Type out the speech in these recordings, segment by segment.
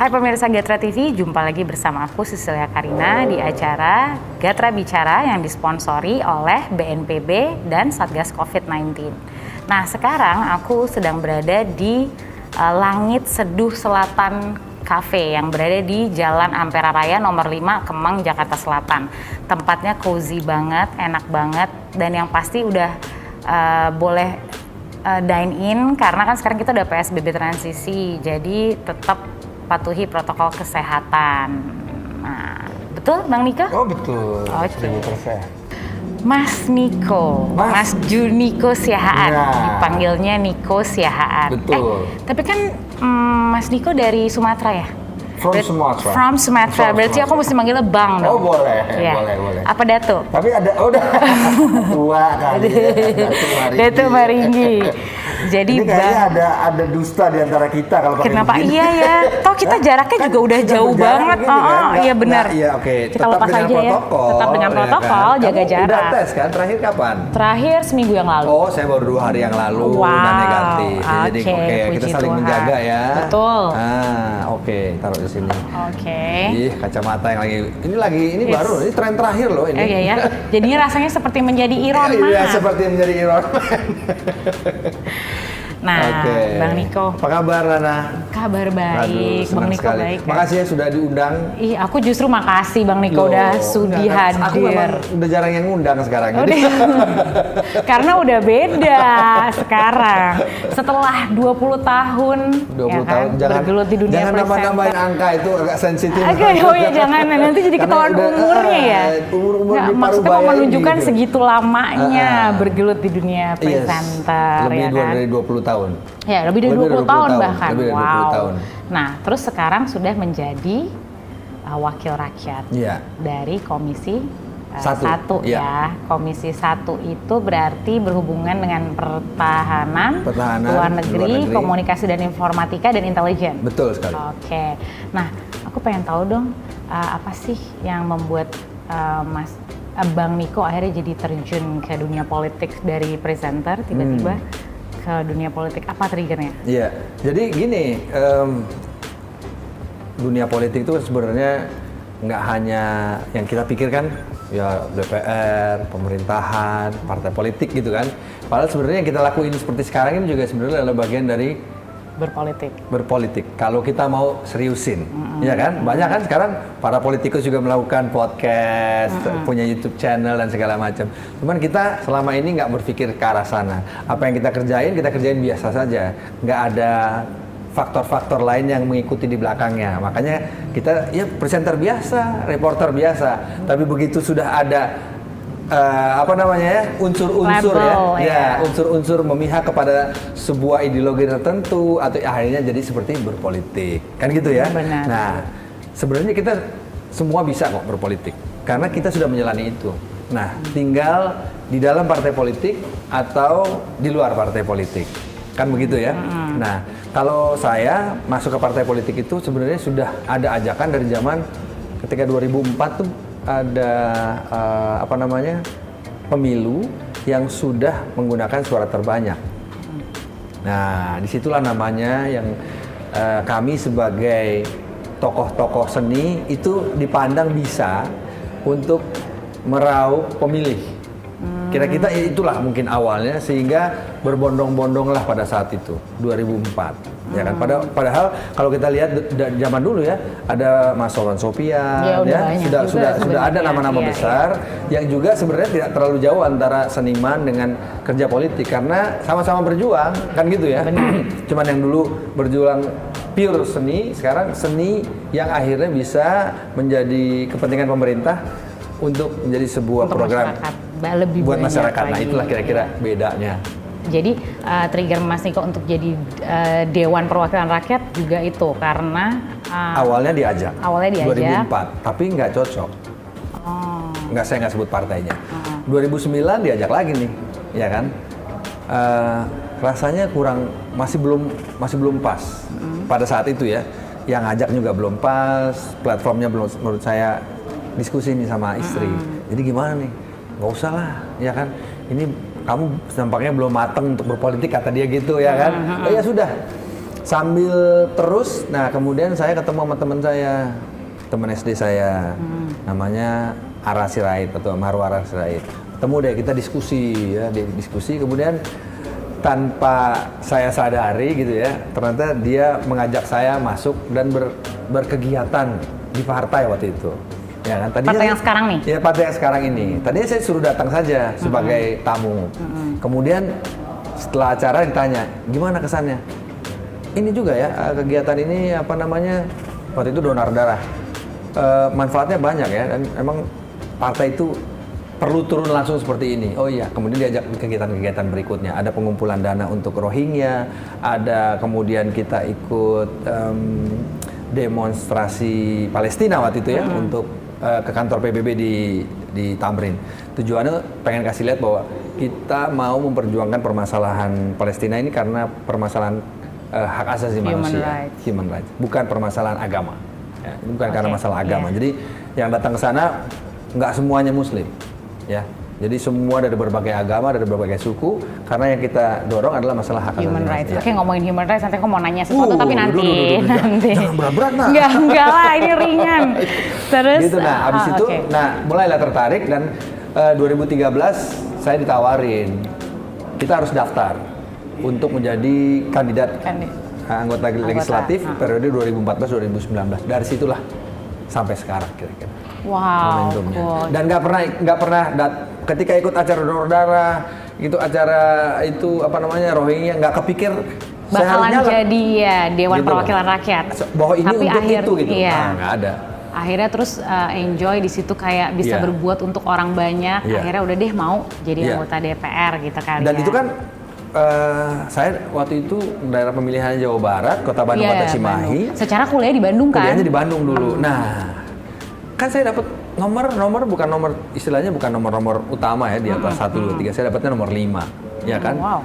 Hai pemirsa Gatra TV, jumpa lagi bersama aku Cecilia Karina di acara Gatra Bicara yang disponsori oleh BNPB dan Satgas COVID-19. Nah sekarang aku sedang berada di Langit Seduh Selatan Cafe yang berada di Jalan Ampera Raya nomor 5 Kemang, Jakarta Selatan. Tempatnya cozy banget, enak banget, dan yang pasti udah boleh dine in karena kan sekarang kita udah PSBB transisi, jadi tetap patuhi protokol kesehatan. Nah, betul Bang Niko? Oh betul, 1000%. Mas Niko, Mas Juniko Siahaan, ya. Dipanggilnya Niko Siahaan. Betul. Tapi kan Mas Niko dari Sumatera ya? Sumatera. From Sumatera. Berarti aku mesti manggilnya Bang dong. Oh boleh, ya. boleh. Apa Dato? Tapi ada, udah tua kali ya, Dato Maringgi. Jadi ini kayaknya ada dusta di antara kita kalau pakai kenapa begini. iya ya? Toh kita jaraknya juga udah jauh banget. Iya benar. Iya oke. Kita lepas aja ya. Tetap dengan protokol, kan? jaga jarak. Udah tes kan? Terakhir kapan? Terakhir seminggu yang lalu. Oh, saya baru 2 hari yang lalu dan negatif. Jadi oke, kita saling menjaga ya. Betul. Oke, taruh di sini. Oke. Ih, kacamata yang ini baru, ini tren terakhir loh ini. Iya ya. Jadinya rasanya seperti menjadi Iron Man. Iya, seperti menjadi Iron Man. Nah, Bang Niko. Apa kabar, Nana? Kabar baik, Aduh, Bang Niko sekali. baik. Makasih ya sudah diundang. Ih, aku justru makasih Bang Niko udah sudi hadir. Aku memang udah jarang yang ngundang sekarang. Udah. Karena udah beda sekarang. Setelah 20 tahun, 20 tahun. bergelut di dunia jangan nambah-nambahin angka itu agak sensitif. Oh ya jangan, nanti jadi ketahuan umurnya ya. Umur di maksudnya mau menunjukkan gitu. segitu lamanya bergelut di dunia presenter. Lebih dari 20 tahun. Ya, lebih dari 20 tahun bahkan. Lebih dari 20 tahun. Nah, terus sekarang sudah menjadi wakil rakyat dari Komisi 1 ya. Komisi 1 itu berarti berhubungan dengan pertahanan, luar negeri, komunikasi dan informatika dan intelijen. Betul sekali. Oke. Nah, aku pengen tahu dong apa sih yang membuat Bang Niko akhirnya jadi terjun ke dunia politik dari presenter tiba-tiba ke dunia politik, apa triggernya? Iya, jadi gini, dunia politik itu sebenarnya nggak hanya yang kita pikirkan, ya DPR, pemerintahan, partai politik gitu kan. Padahal sebenarnya yang kita lakuin seperti sekarang ini juga sebenarnya adalah bagian dari berpolitik. Kalau kita mau seriusin, ya kan? Banyak kan sekarang para politikus juga melakukan podcast, punya YouTube channel dan segala macam. Cuman kita selama ini nggak berpikir ke arah sana. Apa yang kita kerjain biasa saja. Nggak ada faktor-faktor lain yang mengikuti di belakangnya. Makanya kita ya presenter biasa, reporter biasa. Tapi begitu sudah ada unsur-unsur unsur-unsur memihak kepada sebuah ideologi tertentu atau akhirnya jadi seperti berpolitik kan gitu ya. Benar. Nah sebenarnya kita semua bisa kok berpolitik karena kita sudah menjalani itu. Nah tinggal di dalam partai politik atau di luar partai politik kan begitu ya. Nah kalau saya masuk ke partai politik itu sebenarnya sudah ada ajakan dari zaman ketika 2004 tuh ada pemilu yang sudah menggunakan suara terbanyak. Nah, disitulah namanya yang kami sebagai tokoh-tokoh seni itu dipandang bisa untuk meraup pemilih. Kira-kira itulah mungkin awalnya sehingga berbondong-bondonglah pada saat itu 2004. Ya kan padahal kalau kita lihat zaman dulu ya ada Mas Solon Sopian sudah ada nama-nama besar yang juga sebenarnya tidak terlalu jauh antara seniman dengan kerja politik karena sama-sama berjuang kan gitu ya. Cuman yang dulu berjuang pure seni, sekarang seni yang akhirnya bisa menjadi kepentingan pemerintah untuk menjadi sebuah program buat masyarakat. Nah itulah kira-kira bedanya. Jadi trigger Mas Niko untuk jadi Dewan Perwakilan Rakyat juga itu karena awalnya diajak 2004 tapi nggak cocok. Saya nggak sebut partainya. 2009 diajak lagi nih, ya kan? Rasanya masih belum pas pada saat itu ya. Yang ngajak juga belum pas, platformnya belum, menurut saya diskusi nih sama istri. Jadi gimana nih? Nggak usah lah, ya kan? Ini kamu tampaknya belum matang untuk berpolitik kata dia gitu ya kan. Ya sudah Sambil terus, nah kemudian saya ketemu sama teman saya, teman SD saya, namanya Ara Sirait atau Marwara Sirait. Ketemu deh, kita diskusi ya, diskusi. Kemudian tanpa saya sadari gitu ya, ternyata dia mengajak saya masuk dan berkegiatan di partai waktu itu. Ya kan? Tadinya, partai yang sekarang nih? Ya, partai yang sekarang ini. Tadinya saya suruh datang saja sebagai tamu. Kemudian setelah acara ditanya, gimana kesannya? Ini juga ya, kegiatan ini apa namanya, waktu itu donor darah. Manfaatnya banyak ya, dan emang partai itu perlu turun langsung seperti ini. Oh iya, kemudian diajak kegiatan-kegiatan berikutnya. Ada pengumpulan dana untuk Rohingya, ada kemudian kita ikut demonstrasi Palestina waktu itu ya, untuk ke kantor PBB di Tamrin. Tujuannya pengen kasih lihat bahwa kita mau memperjuangkan permasalahan Palestina ini karena permasalahan hak asasi manusia, human rights, bukan permasalahan agama. Ya, bukan karena masalah agama. Jadi yang datang ke sana nggak semuanya Muslim, ya. Jadi semua dari berbagai agama, dari berbagai suku, karena yang kita dorong adalah masalah hak asasi Human rights. manusia. Oke, ngomongin human rights, nanti aku mau nanya sesuatu, tapi nanti. Jangan berat-berat, nah. Enggak lah, ini ringan. Terus, gitu, nah, abis itu, nah, mulailah tertarik dan 2013 saya ditawarin, kita harus daftar untuk menjadi kandidat anggota legislatif periode 2014-2019. Dari situlah sampai sekarang kira-kira. Wow. Momentumnya. Dan nggak pernah ketika ikut acara donor darah, itu acara itu apa namanya Rohingya, nggak kepikir bakalan jadi ya Dewan gitu Perwakilan Rakyat. Bahwa ini tapi untuk itu gitu. Iya. Nah, nggak ada. Akhirnya terus enjoy di situ kayak bisa berbuat untuk orang banyak. Akhirnya udah deh mau jadi anggota DPR gitu kan. Dan itu kan saya waktu itu daerah pemilihan Jawa Barat, Kota Bandung, Kota Cimahi. Bandung. Secara kuliah di Bandung kan? Kuliahnya di Bandung dulu. Nah, kan saya dapat nomor bukan nomor, istilahnya bukan nomor utama ya, di atas 1, 2, 3. Saya dapatnya nomor 5, ya kan? Wow.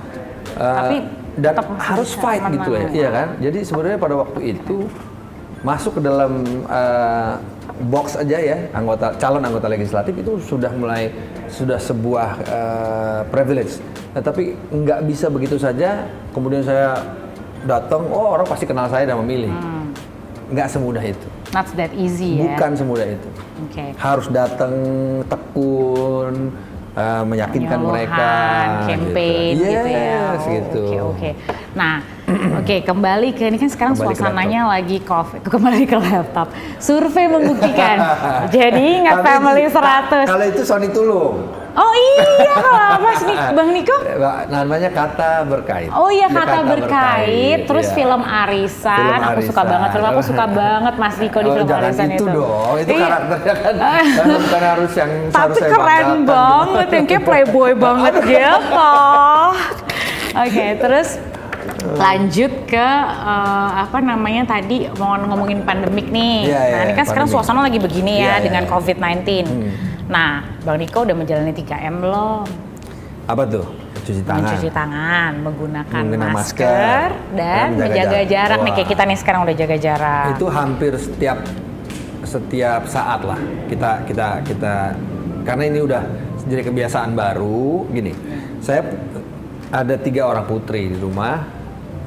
Tapi dan harus fight gitu ya, iya kan? Jadi sebenarnya pada waktu itu masuk ke dalam box aja ya, calon anggota legislatif itu sudah sebuah privilege. Nah, tapi nggak bisa begitu saja. Kemudian saya datang, oh orang pasti kenal saya dan memilih. Nggak semudah itu. Not that easy ya. Bukan semudah itu. Okay. Harus datang tekun, meyakinkan mereka. Campaign gitu, gitu ya. Gitu. Oke. Nah, kembali ke ini kan sekarang suasananya lagi COVID. Kembali ke laptop. Survei membuktikan. Jadi ingat Family 100. Kalau itu Sony Tulung. Oh iya, Mas Bang Niko? Namanya Kata Berkait. Oh iya, Kata Berkait. Terus film Arisan. Aku suka banget. Aku suka banget Mas Niko di film Arisan itu. Jangan itu dong. Itu karakternya kan bukan harus yang tapi keren banget, yang kayak playboy banget gitu. Oke, terus lanjut ke apa namanya tadi mau ngomongin pandemik nih. Nah, ini kan sekarang suasana lagi begini ya dengan COVID-19. Nah, Bang Niko udah menjalani 3M belum? Apa tuh? Cuci tangan. Mencuci tangan, menggunakan masker dan menjaga jarak. Nih kayak kita nih sekarang udah jaga jarak. Itu hampir setiap saat lah kita karena ini udah jadi kebiasaan baru gini. Saya ada 3 orang putri di rumah,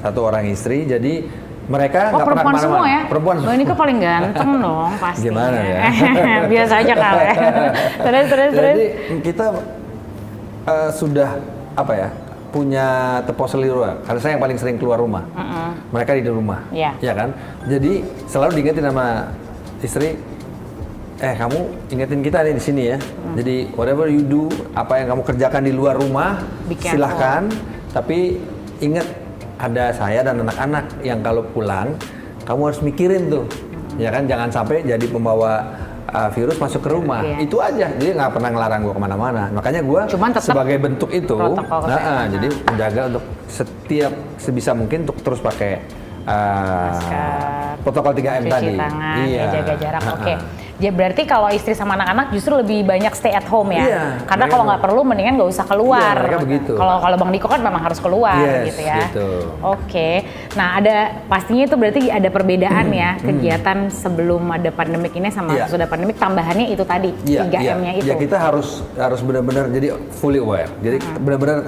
1 orang istri, jadi mereka nggak pernah kemana-mana. Semua ya? Perempuan semua. Ini kan paling ganteng dong pasti. Gimana ya? Biasa aja kali. Terus. Jadi kita sudah apa ya, punya tepos selirua. Karena saya yang paling sering keluar rumah. Mereka di rumah, ya kan? Jadi selalu diingetin sama istri, kamu ingetin kita nih di sini ya. Jadi whatever you do, apa yang kamu kerjakan di luar rumah, silahkan. Tapi ingat, ada saya dan anak-anak yang kalau pulang, kamu harus mikirin tuh, ya kan, jangan sampai jadi pembawa virus masuk ke rumah. Itu aja, jadi nggak pernah ngelarang gue kemana-mana. Makanya gue sebagai bentuk itu, jadi menjaga untuk sebisa mungkin untuk terus pakai protokol 3M tadi. Cuci tangan, jaga jarak. Oke. Ya berarti kalau istri sama anak-anak justru lebih banyak stay at home ya. Iya, karena kalau nggak perlu mendingan nggak usah keluar. Iya, mereka begitu. Kalau Bang Niko kan memang harus keluar gitu ya. Gitu. Oke. Nah, pastinya itu berarti ada perbedaan ya kegiatan sebelum ada pandemik ini sama sudah pandemik, tambahannya itu tadi 3M-nya itu. Ya kita harus benar-benar jadi fully aware. Jadi benar-benar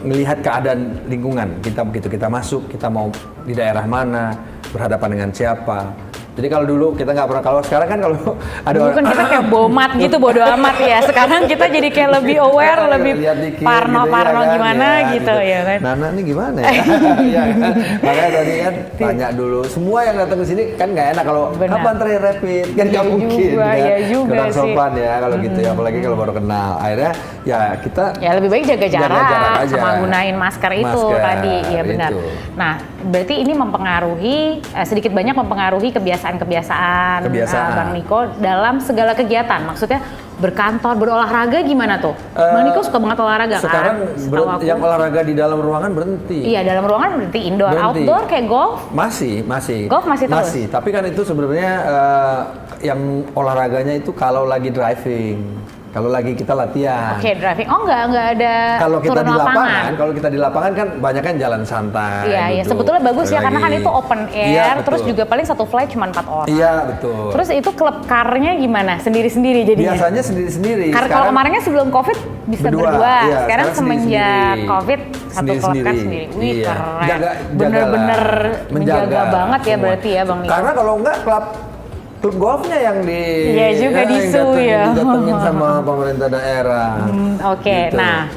melihat keadaan lingkungan kita begitu kita masuk, kita mau di daerah mana, berhadapan dengan siapa. Jadi kalau dulu kita nggak pernah, kalau sekarang kan kalau ada dulu kan kita kayak bomat gitu, bodo amat ya. Sekarang kita jadi kayak lebih aware, lebih parno-parno gitu, gimana gitu ya kan. Nana ini gimana ya? Iya kan? Makanya tadi kan tanya dulu. Semua yang datang ke sini kan nggak enak kalau kapan terakhir rapid kan nggak mungkin juga, kan. Ya juga kurang sih. sopan ya kalau gitu ya, apalagi kalau baru kenal. Akhirnya ya kita ya lebih baik jaga jarak aja. sama gunain masker itu tadi, ya benar. Itu. Nah, berarti ini mempengaruhi sedikit banyak mempengaruhi kebiasaan Bang Niko dalam segala kegiatan. Maksudnya berkantor, berolahraga gimana tuh? Bang Niko suka banget olahraga sekarang kan? Sekarang yang olahraga di dalam ruangan berhenti. Iya, dalam ruangan berhenti, indoor, outdoor kayak golf? Masih. Golf masih terus? Masih, tapi kan itu sebenarnya yang olahraganya itu kalau lagi driving. Kalau lagi kita latihan. Oke, driving. Oh, nggak ada kalau kita turun di lapangan, lapangan. Kalau kita di lapangan kan banyak kan jalan santai. Iya, gitu. sebetulnya bagus ya karena kan itu open air, Iya, terus juga paling satu flight cuma 4 orang. Iya, betul. Terus itu klub car-nya gimana? Sendiri-sendiri jadinya? Biasanya sendiri-sendiri. Karena kalau kemarin kan sebelum Covid bisa berdua. Iya, sekarang semenjak Covid satu klub car sendiri. Wih, iya. keren. Bener-bener menjaga banget ya semua. berarti ya Bang Niko. Karena kalau enggak klub golfnya yang Iya juga disu ya. Didatengin sama pemerintah daerah. Oke, Gitu. nah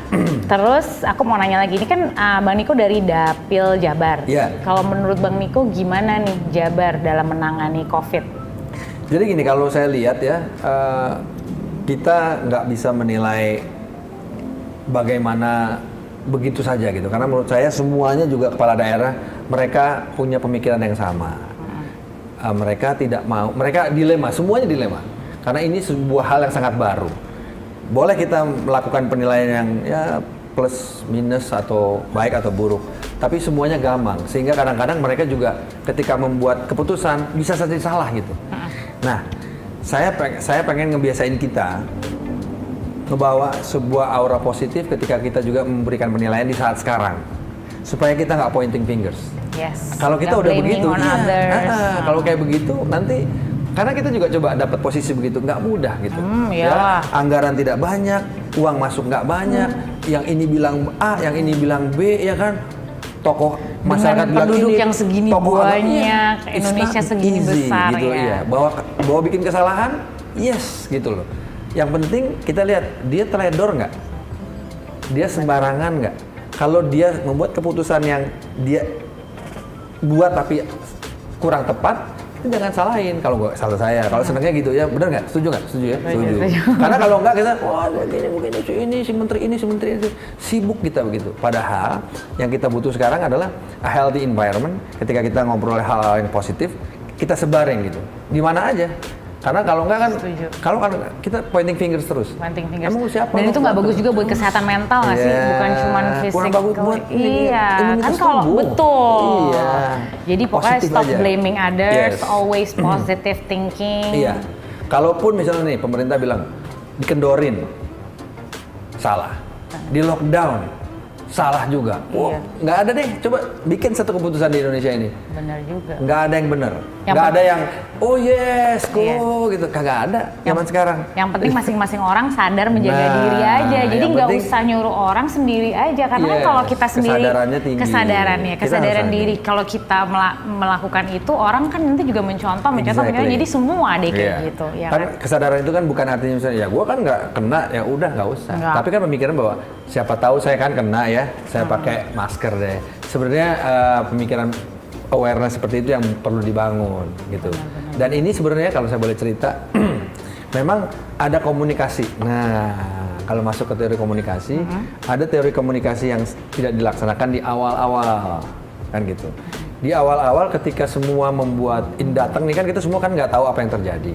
terus aku mau nanya lagi, ini kan Bang Niko dari Dapil Jabar. Iya. Kalau menurut Bang Niko gimana nih Jabar dalam menangani COVID? Jadi gini, kalau saya lihat ya, kita nggak bisa menilai bagaimana begitu saja gitu. Karena menurut saya semuanya juga kepala daerah, mereka punya pemikiran yang sama. Mereka tidak mau, mereka dilema, semuanya dilema. Karena ini sebuah hal yang sangat baru. Boleh kita melakukan penilaian yang ya plus minus atau baik atau buruk, tapi semuanya gampang. Sehingga kadang-kadang mereka juga ketika membuat keputusan bisa saja salah gitu. Nah, saya pengen ngebiasain kita ngebawa sebuah aura positif ketika kita juga memberikan penilaian di saat sekarang, supaya kita nggak pointing fingers. Yes. Kalau kita udah begitu, kalau kayak begitu nanti, karena kita juga coba dapat posisi begitu, nggak mudah gitu. Ya, anggaran tidak banyak, uang masuk nggak banyak, yang ini bilang A, yang ini bilang B, ya kan? Tokoh masyarakat bilang penduduk ini, yang segini banyak, Indonesia segini besar gitu, ya. Bahwa bikin kesalahan, yes gitu loh. Yang penting kita lihat dia teledor nggak, dia sembarangan nggak. Kalau dia membuat keputusan yang dia buat tapi kurang tepat, itu jangan salahin. Kalau nggak salah saya, kalau senangnya gitu ya, benar nggak? Setuju nggak? Setuju ya? Setuju. Karena kalau nggak kita, wah begini, si menteri ini, sibuk kita begitu. Padahal yang kita butuh sekarang adalah a healthy environment. Ketika kita ngobrol hal-hal yang positif, kita sebarin gitu. Di mana aja. Karena kalau nggak kan, kalau kan kita pointing fingers terus. Pointing fingers. Emang siapa? Dan itu nggak bagus juga buat kesehatan mental nggak sih? Bukan cuma fisik. Kurang bagus buat kan kalau betul. Iya. Jadi pokoknya Positif stop aja. blaming others, always positive thinking. Iya. Kalaupun misalnya nih pemerintah bilang dikendorin, salah. Di lockdown, salah juga. Iya. Nggak ada deh. Coba bikin satu keputusan di Indonesia ini. Benar juga. Nggak ada yang benar. Nggak ada yang oh yes, gitu. Kagak ada zaman sekarang. Yang penting masing-masing orang sadar menjaga diri aja. Jadi nggak usah nyuruh orang sendiri aja. Karena kan kalau kita sendiri kesadarannya tinggi. Kesadaran diri. Kalau kita melakukan itu, orang kan nanti juga mencontoh. Jadi semua deh kayak gitu. Ya kan kesadaran itu kan bukan artinya misalnya ya gue kan nggak kena, ya udah nggak usah. Tapi kan pemikiran bahwa siapa tahu saya kan kena ya, saya pakai masker deh. Sebenarnya pemikiran awareness seperti itu yang perlu dibangun gitu. Dan ini sebenarnya kalau saya boleh cerita, memang ada komunikasi. Nah, kalau masuk ke teori komunikasi, ada teori komunikasi yang tidak dilaksanakan di awal-awal, kan gitu. Di awal-awal ketika semua membuat datang nih kan kita semua kan nggak tahu apa yang terjadi.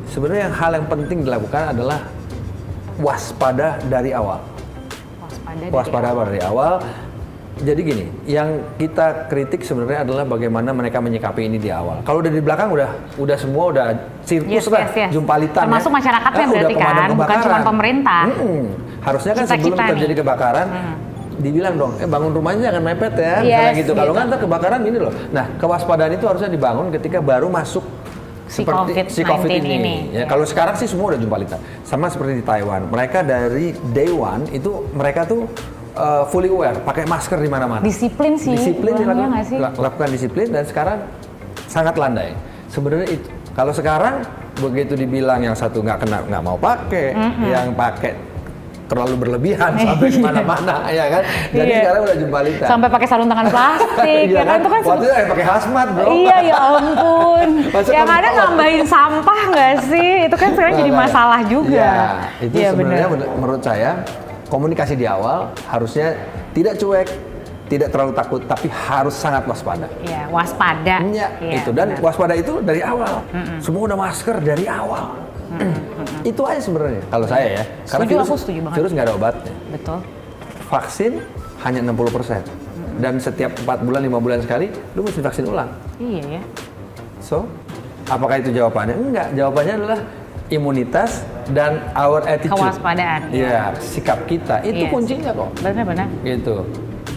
Sebenarnya hal yang penting dilakukan adalah waspada dari awal. Waspada dari awal. Jadi gini, yang kita kritik sebenarnya adalah bagaimana mereka menyikapi ini di awal. Kalau udah di belakang udah semua udah sirkus lah, jumpalitan. Termasuk masyarakatnya berarti kan, bukan cuma pemerintah. Harusnya kan sebelum terjadi kebakaran, dibilang dong, bangun rumahnya jangan mepet ya, misalnya gitu. Kalau nggak ntar kebakaran ini loh. Nah, kewaspadaan itu harusnya dibangun ketika baru masuk si COVID ini. Ya, kalau sekarang sih semua udah jumpalitan. Sama seperti di Taiwan, mereka dari day one itu mereka tuh fully aware, pakai masker di mana-mana. Disiplin sih. Disiplin bilangnya nggak sih? lakukan disiplin dan sekarang sangat landai. Sebenarnya itu. Kalau sekarang begitu dibilang yang satu nggak mau pakai, yang pakai terlalu berlebihan sampai kemana-mana, ya kan? Jadi sekarang udah jumpalitan. Sampai pakai sarung tangan plastik, ya kan? Itu kan waktu itu pakai hazmat, bro. Iya, ya ampun. Yang ada nambahin sampah nggak sih? Itu kan sekarang jadi masalah juga. Iya, itu Iya, sebenarnya bener. menurut saya komunikasi di awal harusnya tidak cuek, tidak terlalu takut, tapi harus sangat waspada. Iya, waspada. Ya, Iya, itu dan benar. waspada itu dari awal. Semua udah masker dari awal. Itu aja sebenarnya kalau saya ya. Karena Setuju, aku setuju banget. virus nggak ada obatnya. Betul. Vaksin hanya 60%. Dan setiap 4 bulan, 5 bulan sekali, lu mesti vaksin ulang. Iya ya. So, apakah itu jawabannya? Enggak, jawabannya adalah imunitas dan our attitude. Kewaspadaan. Iya, sikap kita. Itu Yes. kuncinya kok. Benar-benar. Gitu.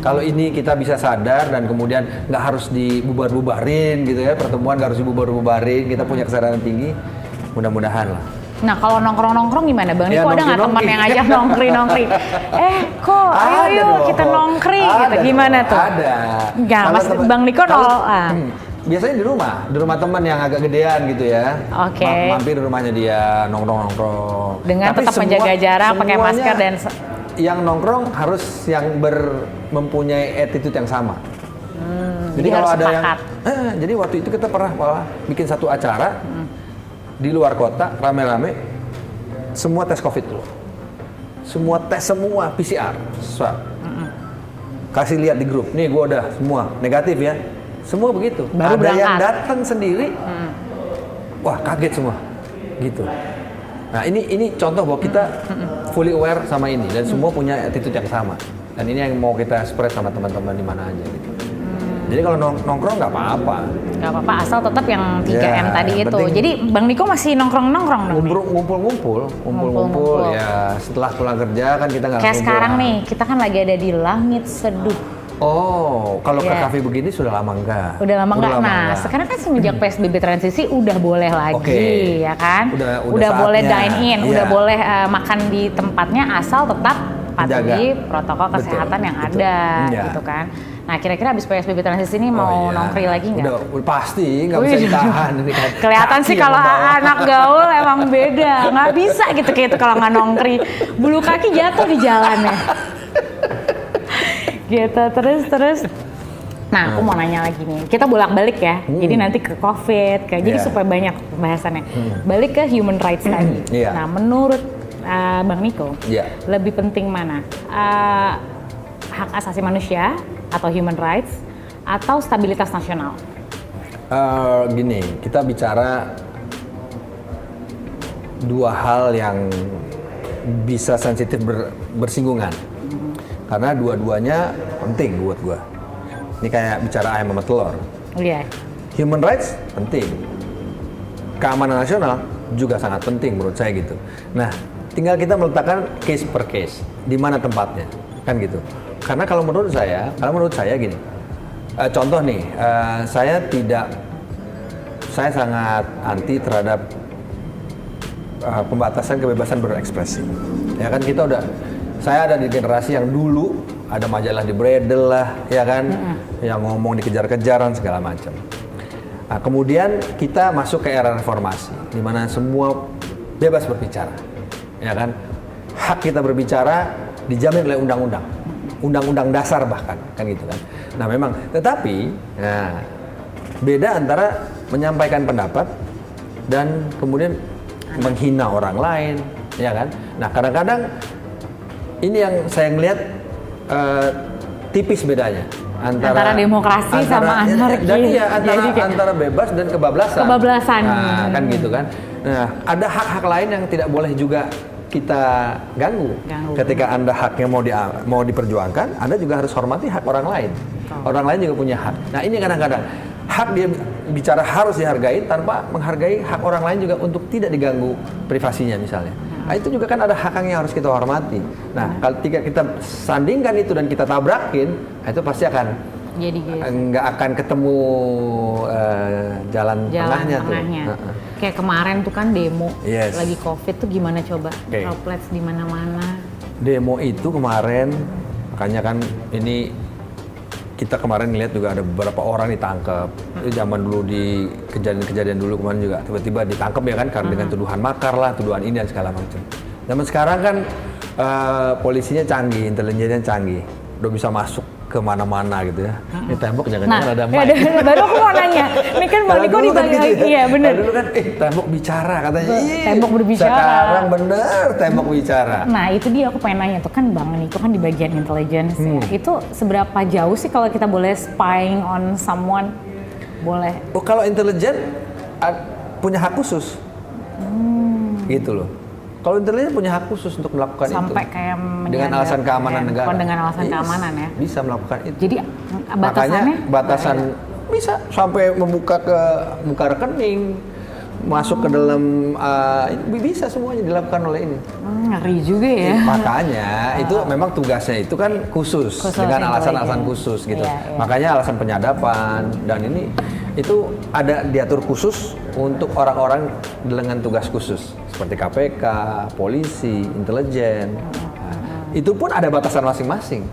Kalau ini kita bisa sadar dan kemudian nggak harus dibubar-bubarin gitu ya, pertemuan nggak harus dibubar-bubarin, kita punya kesadaran tinggi, mudah-mudahan lah. Nah, kalau nongkrong-nongkrong gimana, Bang Ya, Niko? Ada nggak teman nongki-nongki. yang ngajak nongkri-nongkri? Kok ayo Ada yuk dong. kita nongkri Ada gitu. Gimana dong, tuh? Ada. Nggak, Kalau Mas teman- Bang Niko kalau- nol. Biasanya di rumah teman yang agak gedean gitu ya. Oke. Mampir di rumahnya dia nongkrong-nongkrong. Dengan Tapi tetap menjaga jarak, pakai semuanya masker dan yang nongkrong harus yang mempunyai attitude yang sama. jadi harus sepakat. Jadi waktu itu kita pernah malah bikin satu acara di luar kota, rame-rame, semua tes COVID dulu. Semua PCR, swab. Kasih lihat di grup, nih gue udah semua negatif ya. Semua begitu. Baru Ada yang berangkat. datang sendiri, wah kaget semua, gitu. Nah ini contoh bahwa kita fully aware sama ini dan semua punya attitude yang sama. Dan ini yang mau kita spread sama teman-teman di mana aja gitu. Jadi kalau nongkrong nggak apa-apa. Nggak apa-apa, asal tetap yang 3M Ya, tadi itu. penting. Jadi Bang Niko masih nongkrong-nongkrong dong nih? Ngumpul-ngumpul. Ya setelah pulang kerja kan kita nggak Kayak ngumpul. sekarang nih, kita kan lagi ada di Langit Seduh. Oh, kalau ke Iya. kafe begini sudah lama enggak? Udah lama nggak? Nah, enggak. sekarang kan semenjak PSBB transisi udah boleh lagi, Oke. ya kan? Udah boleh saatnya. dine in, Iya. udah boleh makan di tempatnya asal tetap patuhi Menjaga. protokol Betul, kesehatan yang betul. ada, Iya. gitu kan? Nah, kira-kira abis PSBB transisi ini mau iya. nongkri lagi nggak? Udah pasti nggak bisa ditahan ini kan. Kelihatan Kaki sih yang kalau membawa. anak gaul emang beda, nggak bisa gitu kayak itu kalau nggak nongkri, bulu kaki jatuh di jalannya. Gitu terus. Nah, aku mau nanya lagi nih. Kita bolak-balik ya. Jadi nanti ke COVID, jadi Iya. supaya banyak pembahasannya. Balik ke human rights tadi. Iya. Nah, menurut Bang Niko, Iya. lebih penting mana? Hak asasi manusia atau human rights atau stabilitas nasional? Gini, kita bicara dua hal yang bisa sensitif bersinggungan. Karena dua-duanya penting buat gua. Ini kayak bicara ayam sama telur. Iya. Human rights penting. Keamanan nasional juga sangat penting menurut saya gitu. Nah, tinggal kita meletakkan case per case. Di mana tempatnya, kan gitu. Karena kalau menurut saya gini. Contoh nih, saya sangat anti terhadap pembatasan kebebasan berekspresi. Ya kan saya ada di generasi yang dulu ada majalah di bredel lah, ya kan, yang ngomong dikejar-kejaran segala macam. Nah, kemudian kita masuk ke era reformasi, di mana semua bebas berbicara, ya kan. Hak kita berbicara dijamin oleh undang-undang dasar bahkan, kan gitu kan. Nah memang, tetapi, beda antara menyampaikan pendapat dan kemudian menghina orang lain, ya kan. Nah kadang-kadang ini yang saya ngelihat tipis bedanya Antara demokrasi sama anarki. dan Jadi kayak antara bebas dan kebablasan. Kebablasan. Nah, kan gitu kan. Nah, ada hak-hak lain yang tidak boleh juga kita ganggu. Ketika Anda haknya mau diperjuangkan, Anda juga harus hormati hak orang lain. Orang lain juga punya hak. Nah, ini kadang-kadang hak dia bicara harus dihargai tanpa menghargai hak orang lain juga untuk tidak diganggu privasinya misalnya. Nah, itu juga kan ada hak yang harus kita hormati. Nah, ketika kita sandingkan itu dan kita tabrakin, itu pasti akan jadi nggak akan ketemu jalan tengahnya tuh. Kayak kemarin tuh kan demo Yes. lagi COVID tuh gimana coba? Oke. Droplets di mana-mana. Demo itu kemarin Makanya kan ini kita kemarin lihat juga ada beberapa orang ditangkap. Itu zaman dulu di kejadian-kejadian dulu kemarin juga tiba-tiba ditangkap ya kan karena dengan tuduhan makar lah, tuduhan ini dan segala macam. Zaman sekarang kan polisinya canggih, intelijennya canggih, udah bisa masuk ke mana-mana gitu ya. Ini tembok jangan-jangan ada mic. Baru aku mau nanya. Ini kan Bang Niko dipanggil. Iya benar. Dulu kan tembok bicara katanya. Tembok berbicara. Sekarang bener tembok bicara. Nah itu dia aku pengen nanya tuh kan Bang Niko kan di bagian intelligence ya. Itu seberapa jauh sih kalau kita boleh spying on someone? Boleh. Oh kalau intelijen punya hak khusus. Gitu loh. Kalau intelijen punya hak khusus untuk melakukan sampai itu. kayak dengan alasan keamanan negara. Dengan alasan keamanan ya. Bisa melakukan itu. Jadi batasannya? Makanya batasan bisa sampai membuka rekening, masuk ke dalam bisa semuanya dilakukan oleh ini. Ngeri juga ya. Makanya itu memang tugasnya itu kan khusus dengan alasan-alasan khusus gitu. Iya. Makanya alasan penyadapan dan ini itu ada diatur khusus untuk orang-orang dengan tugas khusus seperti KPK, polisi, intelijen. Nah, itu pun ada batasan masing-masing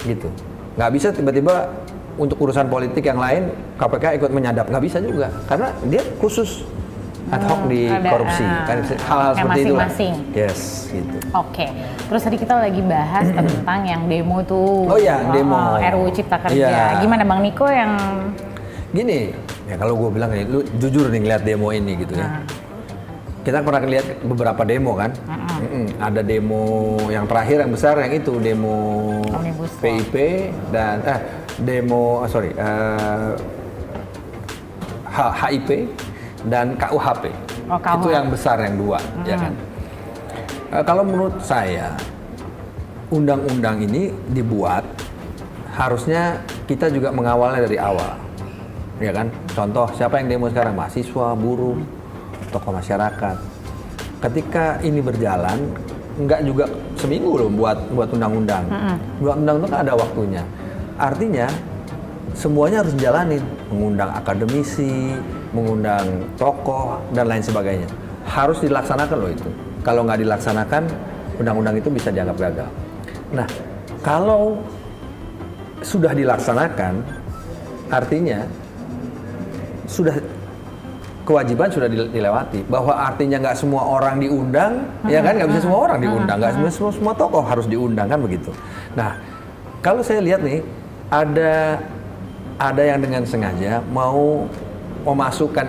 gitu. Nggak bisa tiba-tiba untuk urusan politik yang lain KPK ikut menyadap, nggak bisa juga karena dia khusus ad hoc di korupsi kan hal-hal seperti itu masing-masing. Yes gitu. Oke. Terus tadi kita lagi bahas tentang yang demo tuh. Oh ya, demo RUU Cipta Kerja. Yeah. Gimana Bang Niko yang gini, ya kalau gue bilang nih, lu jujur nih ngeliat demo ini gitu ya. Kita pernah lihat beberapa demo kan. Ada demo yang terakhir yang besar yang itu demo Omnibus PIP dan demo HIP dan KUHP. Itu yang besar yang dua, ya kan. Kalau menurut saya undang-undang ini dibuat harusnya kita juga mengawalnya dari awal. Ya kan, contoh siapa yang demo sekarang? Mahasiswa, buruh, tokoh masyarakat. Ketika ini berjalan, nggak juga seminggu loh buat undang-undang. Buat undang-undang kan ada waktunya. Artinya semuanya harus dijalanin, mengundang akademisi, mengundang tokoh dan lain sebagainya. Harus dilaksanakan loh itu. Kalau nggak dilaksanakan, undang-undang itu bisa dianggap gagal. Nah, kalau sudah dilaksanakan, artinya sudah kewajiban sudah dilewati, bahwa artinya nggak semua orang diundang, ya kan, nggak bisa semua orang diundang, nggak semua tokoh harus diundang kan begitu. Nah, kalau saya lihat nih ada yang dengan sengaja mau memasukkan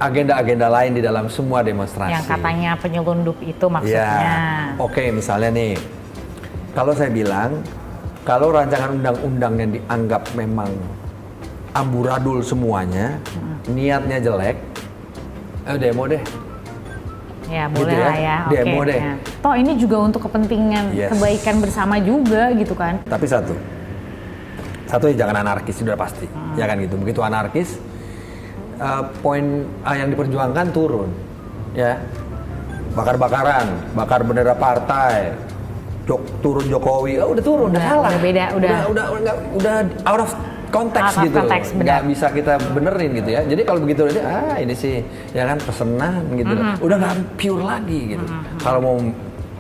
agenda-agenda lain di dalam semua demonstrasi. yang katanya penyelundup itu maksudnya. Ya, oke, misalnya nih, kalau saya bilang kalau rancangan undang-undang yang dianggap memang amburadul semuanya, niatnya jelek, demo deh. Ya boleh gitu lah ya, demo oke. deh. Ya. Toh ini juga untuk kepentingan kebaikan bersama juga gitu kan. Tapi satu jangan anarkis, sudah pasti, ya kan gitu. Begitu anarkis, poin yang diperjuangkan turun, ya. Bakar-bakaran, bakar bendera partai, turun Jokowi, udah turun, udah salah. Udah beda, udah out of konteks gitu, nggak bisa kita benerin gitu ya. Jadi kalau begitu aja, ini sih ya kan pesenan gitu, udah nggak pure lagi gitu. Kalau mau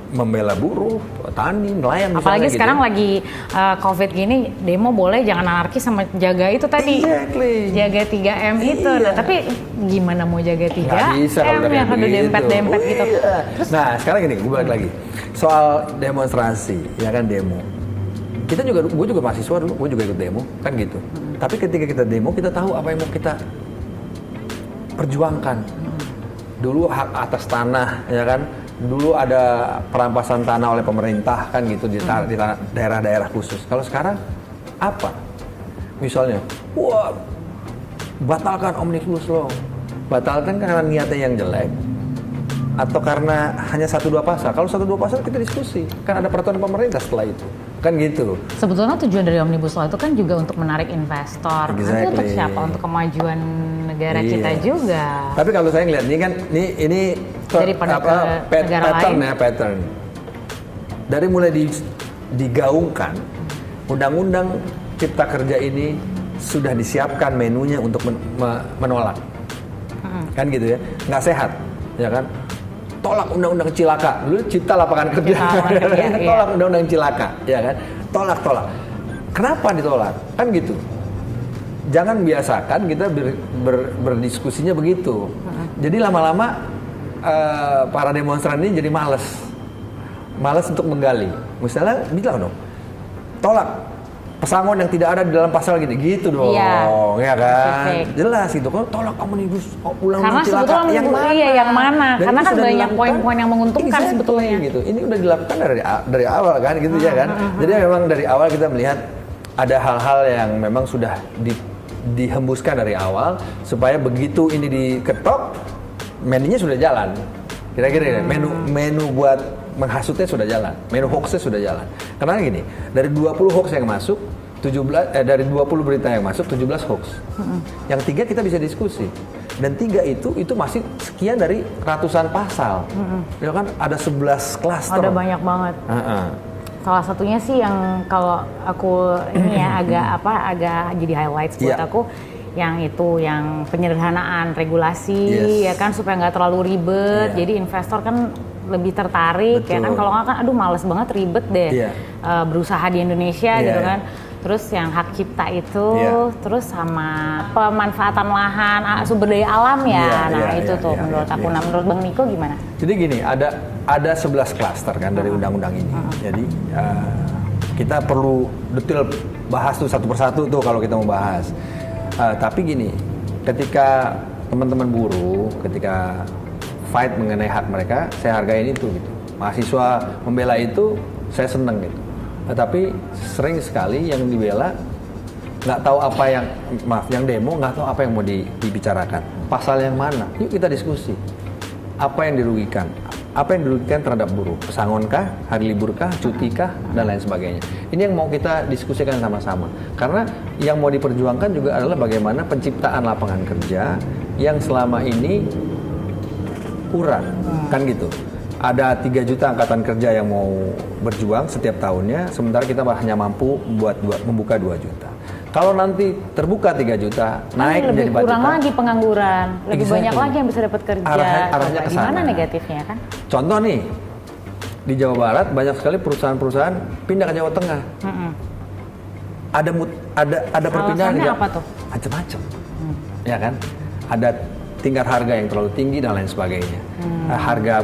membela buruh, tani, nelayan misalnya. Apalagi gitu. sekarang lagi COVID gini, demo boleh, jangan anarkis sama jaga itu tadi. Exactly. Jaga 3M itu. Nah, tapi gimana mau jaga 3M Nggak bisa kalau udah yang udah dempet-dempet gitu. Terus, nah, sekarang gini, gue balik lagi. Soal demonstrasi, ya kan demo. Gue juga mahasiswa dulu, gue juga ikut demo, kan gitu. Tapi ketika kita demo, kita tahu apa yang mau kita perjuangkan. Dulu hak atas tanah, ya kan. Dulu ada perampasan tanah oleh pemerintah kan gitu di daerah-daerah khusus. Kalau sekarang apa? Misalnya, batalkan Omnibus Law. Batalkan karena niatnya yang jelek atau karena hanya 1-2 pasal. Kalau 1-2 pasal kita diskusi. Kan ada peraturan pemerintah setelah itu. Kan gitu. Sebetulnya tujuan dari Omnibus Law itu kan juga untuk menarik investor. Exactly. Nanti untuk siapa? Untuk kemajuan negara kita juga. Tapi kalau saya ngeliat ini kan ini daripada pattern. Dari mulai digaungkan undang-undang Cipta Kerja ini sudah disiapkan menunya untuk menolak. Kan gitu ya. Nggak sehat, ya kan? Tolak undang-undang cilaka. Lu cipta lapangan kerja. Tolak undang-undang cilaka, ya kan? tolak. Kenapa ditolak? Kan gitu. Jangan biasakan kita berdiskusinya begitu. Jadi lama-lama para demonstran ini jadi malas untuk menggali. Misalnya bilang dong, tolak pesangon yang tidak ada di dalam pasal gini, gitu dong, ya kan? Jelas gitu, kalau tolak omnibus Karena sebetulnya yang mana? Karena kan banyak poin-poin yang menguntungkan sebetulnya. Gitu. Ini udah dilakukan dari awal kan, gitu ya kan? Jadi memang dari awal kita melihat ada hal-hal yang memang sudah dihembuskan dari awal supaya begitu ini diketok, menunya sudah jalan. Kira-kira menu buat menghasutnya sudah jalan, menu hoaxnya sudah jalan. Karena gini, dari 20 hoax yang masuk, dari 20 berita yang masuk, 17 hoax. Yang 3 kita bisa diskusi. Dan 3 itu masih sekian dari ratusan pasal. Ya kan ada 11 klaster. Ada banyak banget. Salah satunya sih yang kalau aku ini ya agak jadi highlights buat aku, yang penyederhanaan regulasi ya kan, supaya nggak terlalu ribet. Jadi investor kan lebih tertarik. Betul. Ya kan, kalau nggak kan aduh males banget ribet deh berusaha di Indonesia gitu kan. Terus yang hak cipta itu, terus sama pemanfaatan lahan, sumber daya alam menurut aku. Nah, menurut Bang Niko gimana? Jadi gini, ada 11 klaster kan dari undang-undang ini. Jadi kita perlu detail bahas tuh satu persatu tuh kalau kita mau bahas. Tapi gini, ketika teman-teman buruh, ketika fight mengenai hak mereka, saya hargain itu gitu. Mahasiswa membela itu, saya seneng gitu. Tetapi sering sekali yang dibela nggak tahu apa yang demo nggak tahu apa yang mau dibicarakan. Pasal yang mana? Yuk kita diskusi. Apa yang dirugikan? Apa yang dirugikan terhadap buruh? Pesangonkah? Hari liburkah? Cutikah? Dan lain sebagainya. Ini yang mau kita diskusikan sama-sama. Karena yang mau diperjuangkan juga adalah bagaimana penciptaan lapangan kerja yang selama ini kurang, kan gitu. Ada 3 juta angkatan kerja yang mau berjuang setiap tahunnya, sementara kita hanya mampu membuka 2 juta. Kalau nanti terbuka 3 juta, naik menjadi 4 juta. Lebih kurang lagi pengangguran, lebih banyak lagi yang bisa dapat kerja. Arahnya ke sana. Gimana negatifnya kan? Contoh nih, di Jawa Barat banyak sekali perusahaan-perusahaan pindah ke Jawa Tengah. Ada perpindahan apa tuh? Macam-macam. Ya kan? Ada tingkat harga yang terlalu tinggi dan lain sebagainya, harga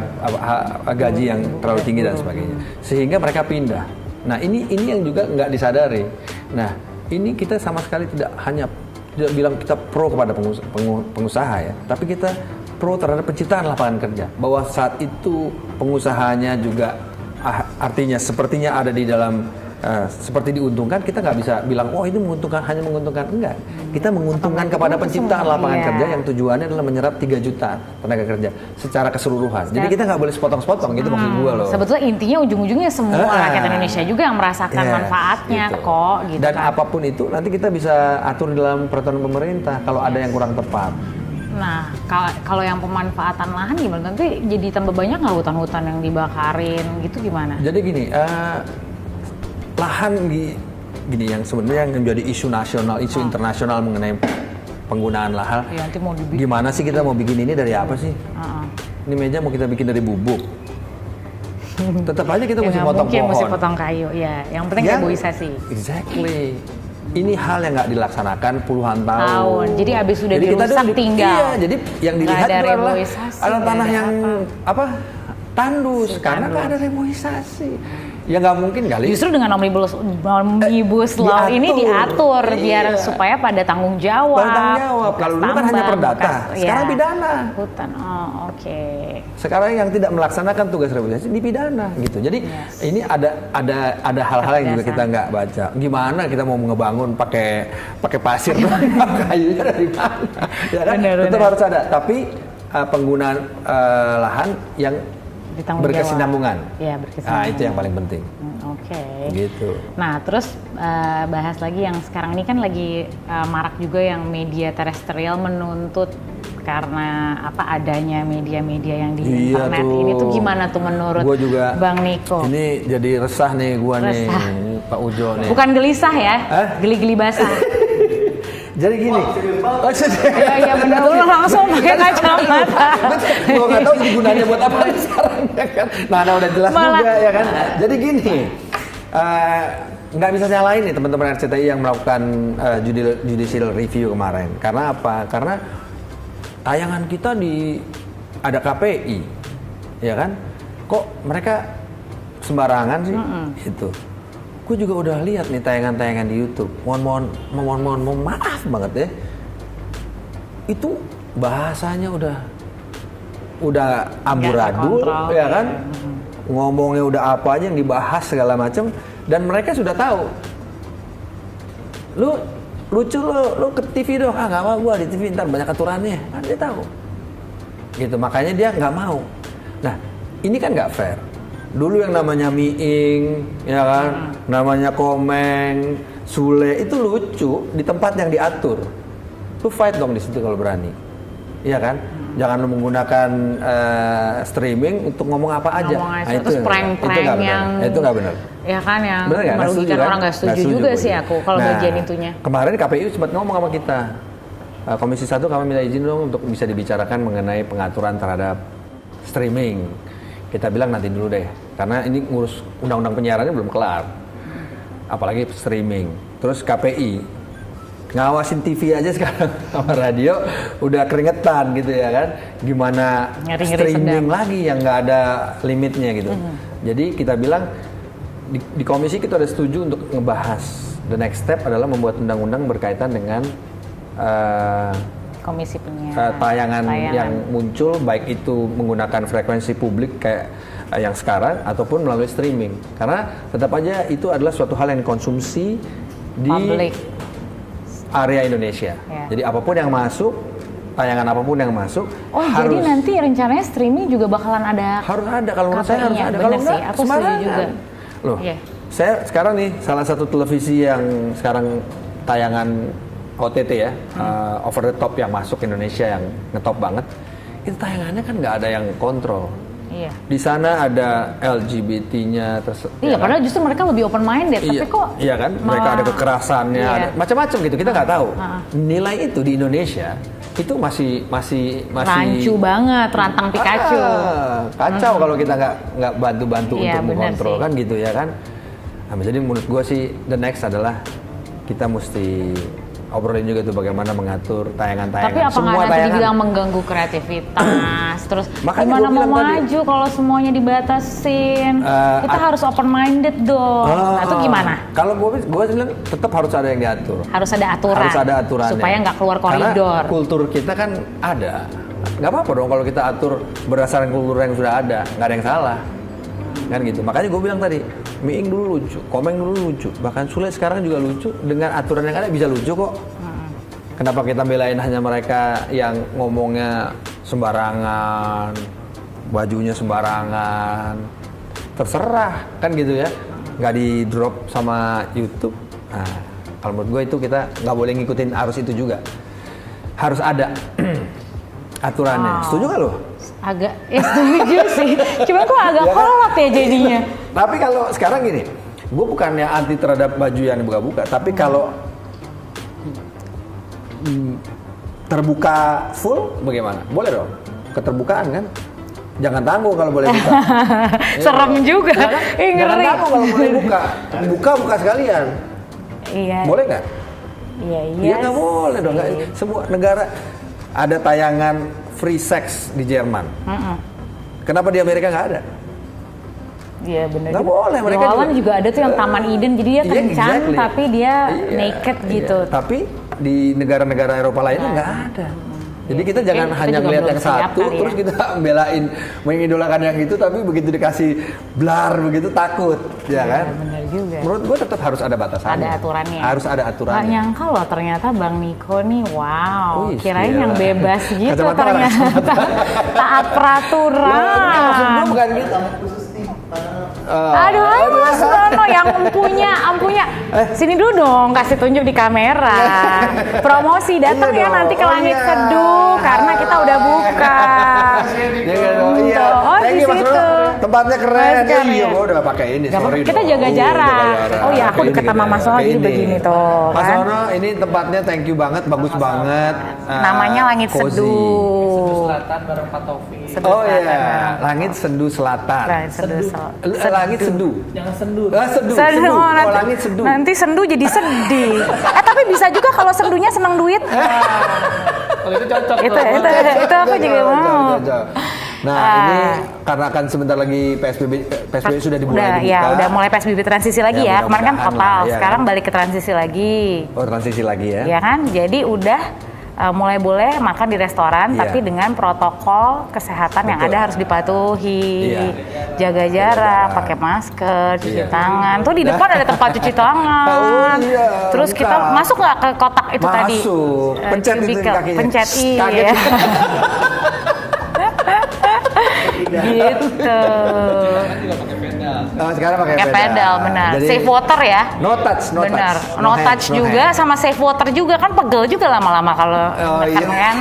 gaji yang terlalu tinggi dan sebagainya, sehingga mereka pindah. Nah ini yang juga nggak disadari. Nah ini kita sama sekali tidak bilang kita pro kepada pengusaha ya, tapi kita pro terhadap penciptaan lapangan kerja. Bahwa saat itu pengusahanya juga artinya sepertinya ada di dalam seperti diuntungkan, kita nggak bisa bilang oh ini hanya menguntungkan, enggak. Kita menguntungkan kepada penciptaan lapangan kerja yang tujuannya adalah menyerap 3 juta tenaga kerja secara keseluruhan. Jadi kita nggak boleh sepotong-sepotong gitu maksud gua loh. Sebetulnya intinya ujung-ujungnya semua rakyat Indonesia juga yang merasakan manfaatnya gitu. Kok gitu. Dan apapun itu nanti kita bisa atur dalam peraturan pemerintah kalau ada yang kurang tepat. Nah, kalau yang pemanfaatan lahan gimana? Nanti jadi tambah banyak nggak hutan-hutan yang dibakarin gitu gimana? Jadi gini, lahan gini yang sebenarnya yang menjadi isu nasional, isu internasional mengenai penggunaan lahan. Ya, nanti mau dibikin. Gimana sih kita mau bikin ini dari apa sih? Ini meja mau kita bikin dari bubuk. Tetap aja kita mesti potong pohon. Mesti potong kayu, ya. Yang penting reboisasi. Exactly. Ini hal yang nggak dilaksanakan puluhan tahun. Jadi abis sudah dirusak tinggal. Iya, jadi yang dilihat itu adalah tanah yang tandus karena nggak ada reboisasi. Ya nggak mungkin kali. Justru dengan omnibus law ini diatur biar supaya pada tanggung jawab. Kalau dulu kan hanya perdata, sekarang pidana. Hutan, oke. Sekarang yang tidak melaksanakan tugas reboisasi dipidana gitu. Jadi ini ada hal-hal yang juga kita nggak baca. Gimana kita mau ngebangun pakai pasir, kayunya dari mana? Ya kan? Tetap harus ada. Tapi penggunaan lahan yang berkesinambungan. Ya, berkesinambungan. Nah, itu yang paling penting. Oke. Gitu. Nah, terus bahas lagi yang sekarang ini kan lagi marak juga yang media terestrial menuntut karena adanya media-media yang di internet ini tuh gimana tuh menurut Bang Niko? Ini jadi resah nih nih, Pak Ujo nih. Bukan gelisah ya, geli-geli basah. Jadi gini, iya benar, lu langsung pakai kacamata. Gua nggak tahu gunanya buat apa sekarang ya kan. Nah udah jelas juga ya kan. Jadi gini, nggak bisa nyalain nih teman-teman RCTI yang melakukan judicial review kemarin. Karena apa? Karena tayangan kita ada KPI, ya kan? Kok mereka sembarangan sih? Itu. Gue juga udah lihat nih tayangan-tayangan di YouTube. Mohon maaf banget ya. Itu bahasanya udah amburadul, ya kan? Ngomongnya udah apa aja yang dibahas segala macam, dan mereka sudah tahu. Lu lucu lu ke TV dong, nggak mau gua di TV, ntar banyak aturannya, kan dia tahu. Gitu, makanya dia nggak mau. Nah, ini kan nggak fair. Dulu yang namanya Miing, ya kan, namanya Komeng, Sule, itu lucu di tempat yang diatur. Lu fight dong di situ kalau berani, iya kan? Jangan lu menggunakan streaming untuk ngomong apa aja. Nah, terus prank-prank yang itu nggak benar. Ya kan, yang bener merugikan orang, nggak setuju juga sih aku kalau bagian itunya. Kemarin KPU sempat ngomong sama kita. Komisi 1 kami minta izin dong untuk bisa dibicarakan mengenai pengaturan terhadap streaming. Kita bilang nanti dulu deh, karena ini ngurus undang-undang penyiarannya belum kelar. Apalagi streaming. Terus KPI ngawasin TV aja sekarang sama radio udah keringetan gitu ya kan. Gimana streaming lagi yang nggak ada limitnya gitu. Jadi kita bilang di komisi kita udah setuju untuk ngebahas the next step adalah membuat undang-undang berkaitan dengan komisi penyiaran, tayangan yang muncul baik itu menggunakan frekuensi publik kayak yang sekarang ataupun melalui streaming, karena tetap aja itu adalah suatu hal yang dikonsumsi di public area Indonesia. Jadi apapun yang masuk, tayangan apapun yang masuk jadi nanti rencananya streaming juga bakalan ada. Harus ada, kalau menurut saya harus ada. Kalau enggak, aku setuju juga. Loh, saya sekarang nih salah satu televisi yang sekarang tayangan OTT ya, over the top yang masuk Indonesia yang ngetop banget, itu tayangannya kan nggak ada yang kontrol. Iya. Di sana ada LGBT-nya, iya, padahal justru mereka lebih open minded, tapi kok? Iya kan, mereka ada kekerasannya, ada macam-macam gitu. Kita nggak tahu. Nilai itu di Indonesia itu masih rancu banget, rantang Pikachu. Kacau kalau kita nggak bantu-bantu untuk mengontrol kan gitu ya kan. Nah, jadi menurut gue sih the next adalah kita mesti obrolin juga tuh bagaimana mengatur tayangan-tayangan. Tapi apa nggak nanti dibilang mengganggu kreativitas? Terus gimana mau maju kalau semuanya dibatasin? Kita harus open minded dong. Nah, itu gimana? Kalau gue bilang tetap harus ada yang diatur. Harus ada aturan. Harus ada aturannya. Supaya nggak keluar koridor. Karena kultur kita kan ada. Nggak apa-apa dong kalau kita atur berdasarkan kultur yang sudah ada. Nggak ada yang salah. Kan gitu. Makanya gue bilang tadi, Miing dulu lucu, Komeng dulu lucu, bahkan Sule sekarang juga lucu. Dengan aturan yang ada bisa lucu kok. Kenapa kita belain hanya mereka yang ngomongnya sembarangan, bajunya sembarangan, terserah kan gitu ya, nggak di drop sama YouTube. Nah, kalau menurut gue itu kita nggak boleh ngikutin arus itu juga, harus ada aturannya. Setuju nggak lo? Agak, setuju sih. Cuma kok agak kolot ya jadinya. Tapi kalau sekarang gini, gue bukannya anti terhadap baju yang dibuka-buka, tapi kalau terbuka full bagaimana? Boleh dong, keterbukaan kan? Jangan tanggung kalau boleh buka. Serem juga. Ya, kan? Jangan tanggung kalau boleh buka. Buka sekalian. Iya. Boleh nggak? Iya. Ya nggak boleh dong. Semua negara ada tayangan free sex di Jerman. Kenapa di Amerika nggak ada? Iya benar. Nggak boleh. Mereka di Holland juga ada tuh yang Taman Eden, jadi dia kencan tapi dia naked gitu. Tapi di negara-negara Eropa lainnya nggak ada. Jadi kita jangan hanya melihat yang satu, terus kita belain, mengidolakan yang itu, tapi begitu dikasih blar begitu takut, ya kan? Benar juga. Menurut gue tetap harus ada batasannya. Ada aturannya. Harus ada aturannya. Gak nyangka loh ternyata Bang Niko nih, wow, kirain yang bebas gitu ternyata. Taat peraturan. Maksud gue bukan gitu. Aduh, Mas Dono yang ampunya. Sini dulu dong, kasih tunjuk di kamera. Promosi datang ya nanti ke Langit Seduh karena kita udah buka. Oh, di situ. Tempatnya keren. Mas, keren, Iya, ya. gua udah pakai ini. Gak Sorry apa-apa, kita dong. jaga Iya, jarak. Oh iya, aku Pakai deket ini, sama Mas Sono, pakai jadi ini. begini tuh, Mas kan. Sono, ini tempatnya thank you banget, bagus banget. Namanya Langit cozy. Seduh. Selatan bareng Pak Taufik. Seduh Oh Selatan. iya, Langit Sendu Selatan. Langit Seduh. Langit Sendu. Jangan sendu. Sedu. Seduh, Oh, nanti, Langit Sendu. nanti sendu jadi sedih. Tapi bisa juga kalau sendunya senang duit. Kalau itu cocok. Itu tuh. itu aku juga mau. Nah, ini karena kan sebentar lagi PSBB sudah dimulai dibuka. Ya, udah mulai PSBB transisi lagi Ya, ya. Kemarin kan mudah-mudahan total, lah, ya sekarang kan? balik ke transisi lagi. Oh, transisi lagi ya. Ya kan? Jadi udah mulai boleh makan di restoran, Iya. tapi dengan protokol kesehatan yang Betul. ada harus dipatuhi. Iya. Jaga jarak, jarak. pakai masker, cuci Iya. tangan. Tuh di depan ada tempat cuci tangan. Oh, iya, Terus buka. kita masuk nggak ke kotak itu tadi? Masuk. Pencet itu cubicle. kakinya. Pencet Kaget. iya. Gitu. Kan juga pakai pedal. Oh, sekarang pakai Kayak pedal, benar. Jadi, Safe water ya. No touch, no Benar. touch. No hands, touch no juga hands. sama safe water juga kan pegel juga lama-lama kalau Oh, tekan iya. kan.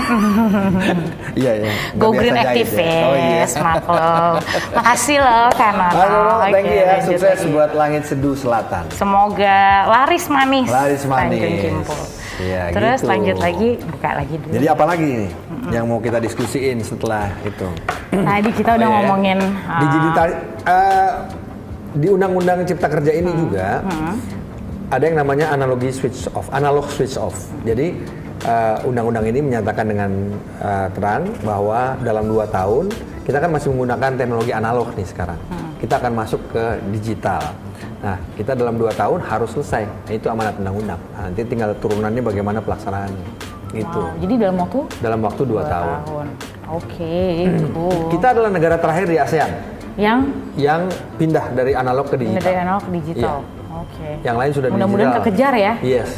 Iya, iya. Go Nggak Green biasa jahit ya. Oh, iya. Activist, maklum. Makasih loh karena. Halo, thank you ya. lanjut Sukses lagi. buat Langit Seduh Selatan. Semoga laris manis. Laris manis. Tanjung Kimpul. Iya, Terus gitu. lanjut lagi, buka lagi dulu. Jadi apa lagi nih yang mau kita diskusiin setelah itu? Tadi kita udah Oh, iya. ngomongin Di Undang-Undang Cipta Kerja ini juga ada yang namanya analog switch off. Jadi undang-undang ini menyatakan dengan terang bahwa dalam 2 tahun kita kan masih menggunakan teknologi analog nih sekarang. Kita akan masuk ke digital. Nah, kita dalam 2 tahun harus selesai. Nah, itu amanat undang-undang. Nah, nanti tinggal turunannya bagaimana pelaksanaannya. Gitu. Jadi dalam waktu 2 tahun. Oke, cool. Kita adalah negara terakhir di ASEAN yang pindah dari analog ke digital. dari analog ke digital. Iya. Oke. Yang lain sudah Mudah-mudahan digital. kekejar ya. Yes.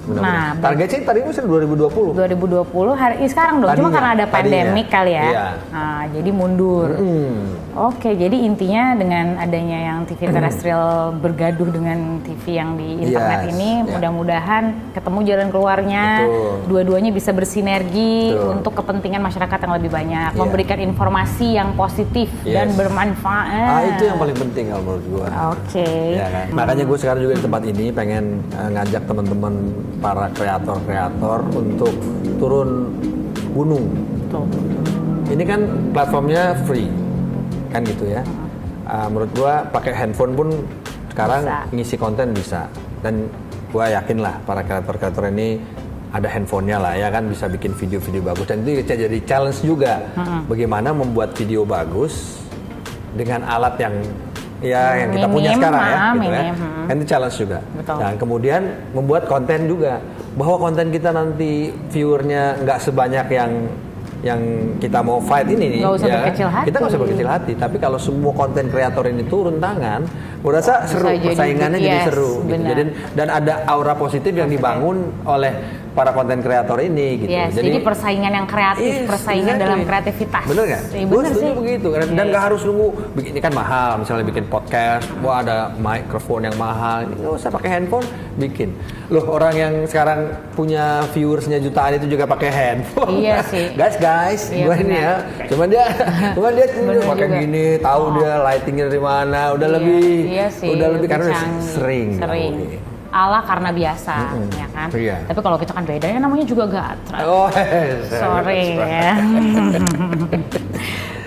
Nah, Targetnya tadi itu 2020. 2020 sekarang dong, cuma Tadinya, karena ada pandemik kali ya. Iya. Nah, jadi mundur. Oke, jadi intinya dengan adanya yang TV terestrial bergaduh dengan TV yang di internet Yes, ini, ya. mudah-mudahan ketemu jalan keluarnya. Betul. Dua-duanya bisa bersinergi Betul. untuk kepentingan masyarakat yang lebih banyak, Iya. memberikan informasi yang positif dan Yes. bermanfaat. Itu yang paling penting kalau menurut gua. Oke. Ya kan? Makanya gue sekarang juga di tempat ini pengen ngajak teman-teman para kreator-kreator untuk turun gunung. Betul. Ini kan platformnya free, kan gitu ya. Menurut gua pakai handphone pun sekarang Bisa. ngisi konten bisa. Dan gua yakin lah para kreator-kreator ini ada handphonenya lah ya kan, bisa bikin video-video bagus. Dan itu bisa jadi challenge juga. Bagaimana membuat video bagus dengan alat yang kita punya Minim, sekarang ya, gitu ya. minim. Kan itu challenge juga. Betul. Dan kemudian membuat konten juga, bahwa konten kita nanti viewernya nggak sebanyak yang kita mau fight ini nih, Nggak usah ya, berkecil hati. kita nggak usah berkecil hati. Tapi kalau semua konten kreator ini turun tangan, gue rasa seru, jadi- persaingannya jadi yes, seru. Gitu. benar. Jadi, dan ada aura positif yang dibangun oleh para konten kreator ini, gitu. Yes, jadi persaingan yang kreatif, Yes, persaingan exactly. dalam kreativitas. Bener nggak? Iya, Gue bener setuju sih. begitu. Dan Iya, nggak harus nunggu, ini kan mahal. Misalnya bikin podcast, wah ada mikrofon yang mahal. Ini nggak usah pakai handphone, bikin. Loh, orang yang sekarang punya viewersnya jutaan itu juga pakai handphone. Iya sih. Guys, Iya, gue ini benar. ya. Cuman dia Bener pakai juga. gini, tahu dia lightingnya dari mana. Udah Iya, lebih, iya sih, udah lebih karena udah canggih. sering. Sering. dilakuin. Ala karena biasa, ya kan. Iya. Tapi kalau kita kan beda ya, namanya juga gatra. Oh, Sorry ya.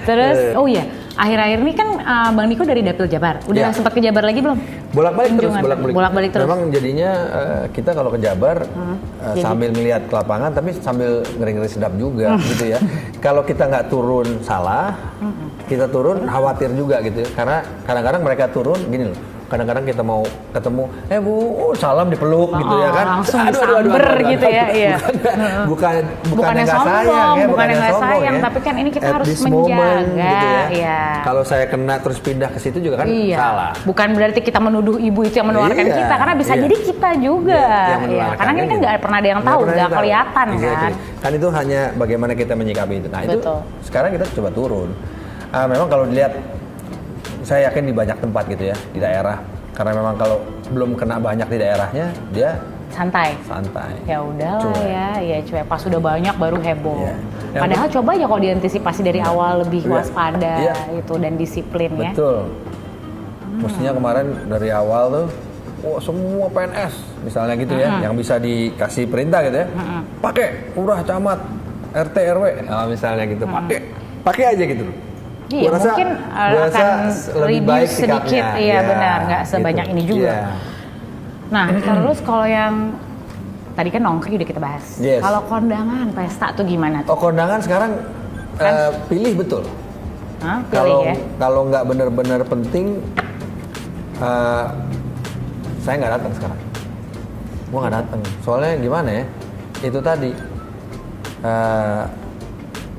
Terus, oh iya, akhir-akhir ini kan Bang Niko dari Dapil Jabar. Udah Iya. sempat ke Jabar lagi belum? Bolak-balik terus, Kunjungan. bolak-balik. Bolak-balik terus. Memang jadinya kita kalau ke Jabar sambil melihat ke lapangan, tapi sambil ngeri-ngeri sedap juga gitu ya. Kalau kita nggak turun salah, kita turun khawatir juga gitu ya. Karena kadang-kadang mereka turun gini loh. Kadang-kadang kita mau ketemu, Bu, salam dipeluk gitu ya kan. Langsung disamber gitu ya, iya. Bukan Bukan yang nggak sombong, sayang ya, bukan yang nggak sombong sayang, ya. tapi kan ini kita At harus this moment, menjaga, gitu ya. iya. Kalau saya kena terus pindah ke situ juga kan Iya. salah. Bukan berarti kita menuduh ibu itu yang menularkan Iya, kita, karena bisa iya. jadi kita juga. Iya, yang Iya, menularkan karena ini kan gitu. nggak pernah ada yang Nggak tahu, pernah nggak yang tahu. kelihatan Exactly. kan. Kan itu hanya bagaimana kita menyikapi itu. Nah itu Betul. sekarang kita coba turun. Memang kalau dilihat, saya yakin di banyak tempat gitu ya di daerah. Karena memang kalau belum kena banyak di daerahnya, dia santai. Ya udahlah ya cuek. Pas sudah banyak baru heboh. Iya. Padahal coba ya kalau diantisipasi dari awal lebih Iya. waspada Iya. itu dan disiplin ya. Betul. Mestinya kemarin dari awal tuh, semua PNS misalnya gitu ya, yang bisa dikasih perintah gitu ya, pakai lurah, camat, RT, RW, misalnya gitu, pakai aja gitu. Iya, Gua rasa, mungkin gua rasa akan lebih baik reduce sedikit, sikapnya. iya Ya, benar, nggak sebanyak gitu. ini juga. Iya. Nah, terus kalau yang tadi kan nongkrong udah kita bahas. Yes. Kalau kondangan, pesta tuh gimana tuh? Oh, kondangan sekarang pilih betul. Hah, pilih Kalau ya? kalau nggak benar-benar penting, saya nggak datang sekarang. Gua nggak datang. Soalnya gimana ya? Itu tadi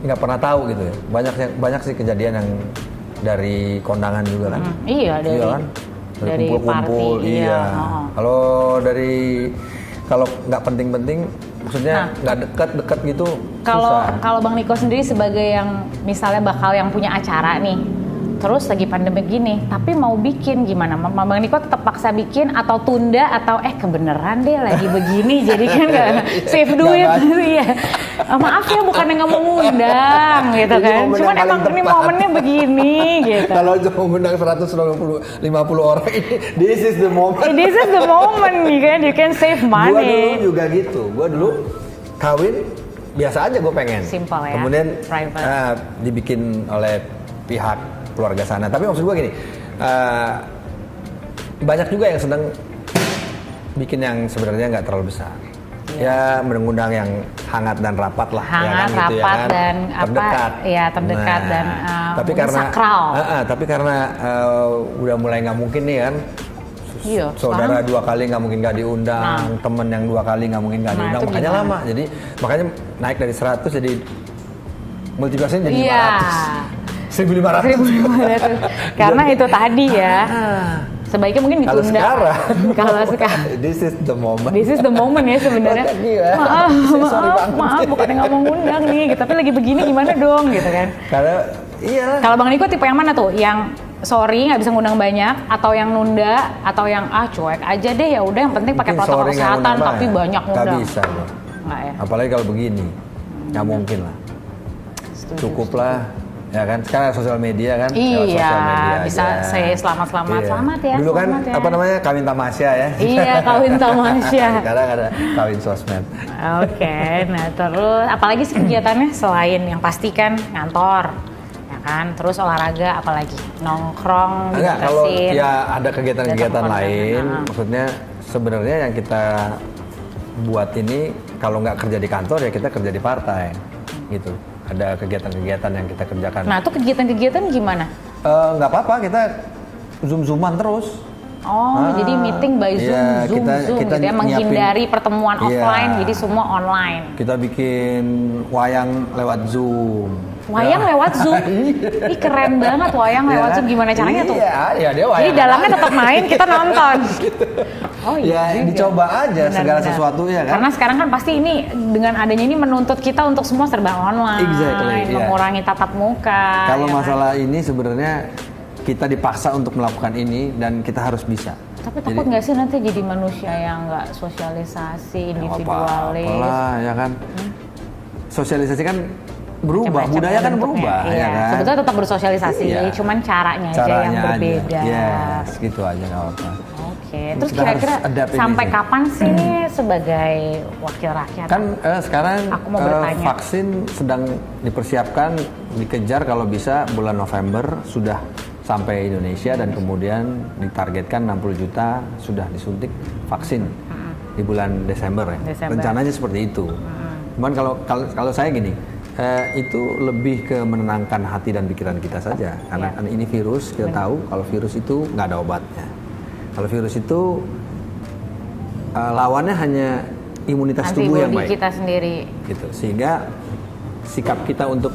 nggak pernah tahu gitu ya. Banyak sih kejadian yang dari kondangan juga kan. Iya, dari kan? dari kumpul-kumpul, party, iya. Oh. Kalau nggak penting-penting, maksudnya nggak dekat-dekat gitu. Kalau Bang Niko sendiri sebagai yang misalnya bakal yang punya acara nih, terus lagi pandemi gini, tapi mau bikin gimana? Bang Niko tetap paksa bikin atau tunda atau kebeneran deh lagi begini, jadi kan nggak save duit, iya. Maaf ya bukan yang nggak mau ngundang gitu Ini kan, momen cuman yang emang paling ini tepat. momennya begini gitu. Kalau cuma ngundang 150 orang ini, this is the moment. This is the moment nih kan, you can save Gua dulu money. juga gitu. Gua dulu kawin biasa aja gue pengen. Simple ya, Kemudian private. dibikin oleh pihak keluarga sana. Tapi maksud gue gini, banyak juga yang sedang bikin yang sebenarnya nggak terlalu besar. Ya mengundang yang hangat dan rapat lah. Hangat, ya kan, gitu rapat, ya kan? dan terdekat. terdekat dan tapi karena sakral. Tapi karena udah mulai nggak mungkin nih kan. Iya, Saudara 2 kali nggak mungkin nggak diundang, temen yang 2 kali nggak mungkin nggak diundang, itu makanya gimana? lama. Jadi makanya naik dari 100 jadi multiplikasinya jadi 500. 1500. Karena itu tadi ya. Sebaiknya mungkin Kalau ditunda. sekarang, Kalau sekarang. this is the moment. This is the moment ya sebenarnya. Gila. Sorry banget. Maaf, bukan yang nggak mau ngundang nih, tapi lagi begini gimana dong gitu kan. Karena iya. Kalau Bang Niko tipe yang mana tuh? Yang sorry nggak bisa ngundang banyak, atau yang nunda, atau yang cuek aja deh ya udah yang penting pakai Mungkin protokol sorry nggak kesehatan ngundang tapi banyak. banyak ngundang. Nggak bisa loh. Nggak ya. Apalagi kalau begini, nggak mungkin lah. Cukup lah. Ya kan, sekarang sosial media kan. lewat Iya, sosial media bisa aja. say selamat Iya. selamat ya. Dulu kan selamat ya. apa namanya kawin tamasya ya. Iya, kawin tamasya. Sekarang ada kawin sosmed. Oke, nah terus apalagi sih kegiatannya selain yang pasti kan ngantor, ya kan, terus olahraga apalagi nongkrong, Enggak, kalau dibatasin. ya ada kegiatan-kegiatan Datang lain, kondangan. maksudnya sebenarnya yang kita buat ini kalau nggak kerja di kantor ya kita kerja di partai, gitu. Ada kegiatan-kegiatan yang kita kerjakan. Nah, tuh kegiatan-kegiatan gimana? Nggak apa-apa, kita zoom-zooman terus. Jadi meeting by Zoom, iya, Zoom kita gitu ya, nyiapin- menghindari pertemuan Iya. offline, jadi semua online. Kita bikin wayang lewat Zoom. Wayang lewat Zoom, ih keren banget wayang lewat Ya, Zoom, gimana caranya tuh? Iya, dia wayang. Jadi dalamnya tetap main, kita nonton. Oh Ya, juga. dicoba aja segala Benar-benar. sesuatu ya kan. Karena sekarang kan pasti ini dengan adanya ini menuntut kita untuk semua serba online, Exactly, iya. mengurangi tatap muka. Kalau ya kan? masalah ini sebenarnya kita dipaksa untuk melakukan ini dan kita harus bisa. Tapi takut nggak sih nanti jadi manusia yang nggak sosialisasi, individualis? Apalah ya kan. Sosialisasi kan berubah, Macam-macam budaya kan bentuknya. berubah Iya. ya kan. Sebetulnya tetap bersosialisasi, Iya. cuman caranya aja yang berbeda. Yes, gitu aja nggak apa. Oke, terus Kita kira-kira harus adapt ini sampai sih. kapan sih sebagai wakil rakyat? Kan sekarang Aku mau bertanya. vaksin sedang dipersiapkan, dikejar kalau bisa bulan November sudah sampai Indonesia dan kemudian ditargetkan 60 juta sudah disuntik vaksin di bulan Desember ya. Desember. Rencananya seperti itu. Cuman kalau saya gini, itu lebih ke menenangkan hati dan pikiran kita saja karena kan ini virus, kita tahu kalau virus itu nggak ada obatnya. Kalau virus itu lawannya hanya imunitas tubuh yang Antibodi baik kita sendiri. gitu, sehingga sikap kita untuk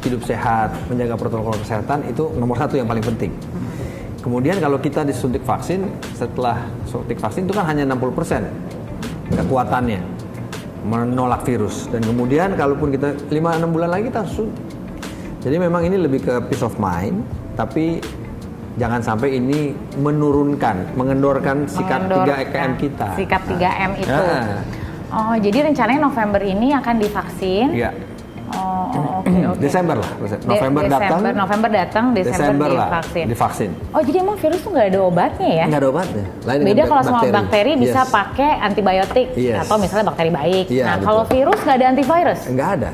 hidup sehat, menjaga protokol kesehatan itu nomor 1 yang paling penting. Kemudian kalau kita disuntik vaksin, setelah suntik vaksin itu kan hanya 60% kekuatannya menolak virus, dan kemudian kalaupun kita 5-6 bulan lagi kita suntik. Jadi memang ini lebih ke peace of mind, tapi jangan sampai ini mengendorkan sikap 3M kita. Sikap 3M itu. Nah. Oh, jadi rencananya November ini akan divaksin. Iya. Oke. Desember lah. November datang, Desember lah divaksin. Oh, jadi emang virus tuh nggak ada obatnya ya? Nggak ada obatnya. Lain Beda dengan kalau sama bakteri bisa Yes. pakai antibiotik Yes. atau misalnya bakteri baik. Iya, Nah, betul. kalau virus nggak ada antivirus? Nggak ada.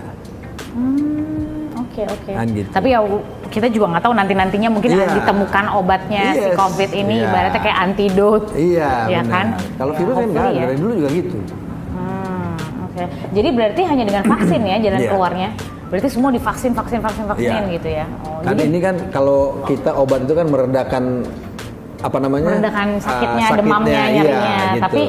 Oke. Kan gitu. Tapi ya kita juga nggak tahu nantinya mungkin Iya. ditemukan obatnya si Yes. COVID ini Iya. ibaratnya kayak antidot. Iya, Ya benar. kan? Kalau Ya, virus kan nggak ada. hopefully ya. Dari dulu juga gitu. Oke. Jadi berarti hanya dengan vaksin ya jalan Iya. keluarnya. Berarti semua divaksin Iya. gitu ya. Oh, Kan jadi ini kan kalau kita obat itu kan meredakan apa namanya? meredakan sakitnya, sakitnya, demamnya, iya, nyerinya. gitu. Tapi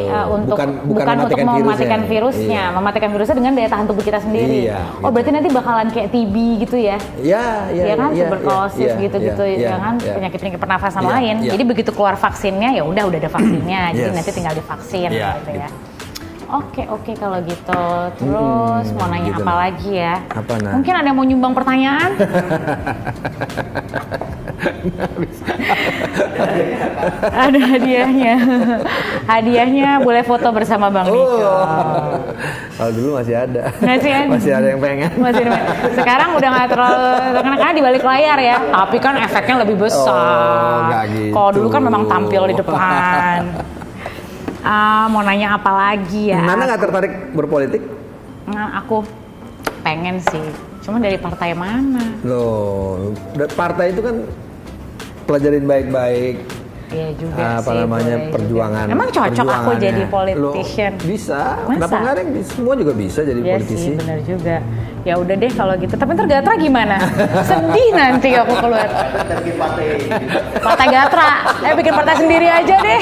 bukan untuk mematikan virusnya, Iya. mematikan virusnya dengan daya tahan tubuh kita sendiri. Iya, Oh, gitu. berarti nanti bakalan kayak TB gitu ya? Iya, Ya kan, tuberkulosis iya, gitu-gitu, iya, ya kan, iya. penyakit-penyakit pernafasan Iya, lain. iya. Jadi begitu keluar vaksinnya, ya udah ada vaksinnya. Jadi Yes. nanti tinggal divaksin Iya, gitu ya. gitu. Oke kalau gitu. Terus mau nanya gitu apa lah. lagi ya? Apa, Nah? Mungkin ada yang mau nyumbang pertanyaan? Ada hadiahnya. Hadiahnya boleh foto bersama Bang Niko. Kalau dulu masih ada. Masih ada. Masih ada yang pengen. Masih ada. Sekarang udah nggak terlalu karena di balik layar ya. Tapi kan efeknya lebih besar. nggak gitu. Kalau dulu kan memang tampil di depan. Mau nanya apa lagi ya? Nana nggak tertarik berpolitik? Nah, aku pengen sih. Cuma dari partai mana? Loh, partai itu kan pelajarin baik-baik. Iya juga Apa sih. namanya boleh perjuangan. juga. Emang cocok aku perjuangannya. jadi politician? Loh, bisa. Masa? Kenapa nggak ada yang semua juga bisa jadi Iya politisi? sih, benar juga. Ya udah deh kalau gitu. Tapi ntar Gatra gimana? Sedih nanti aku keluar. Partai Gatra. Bikin partai sendiri aja deh.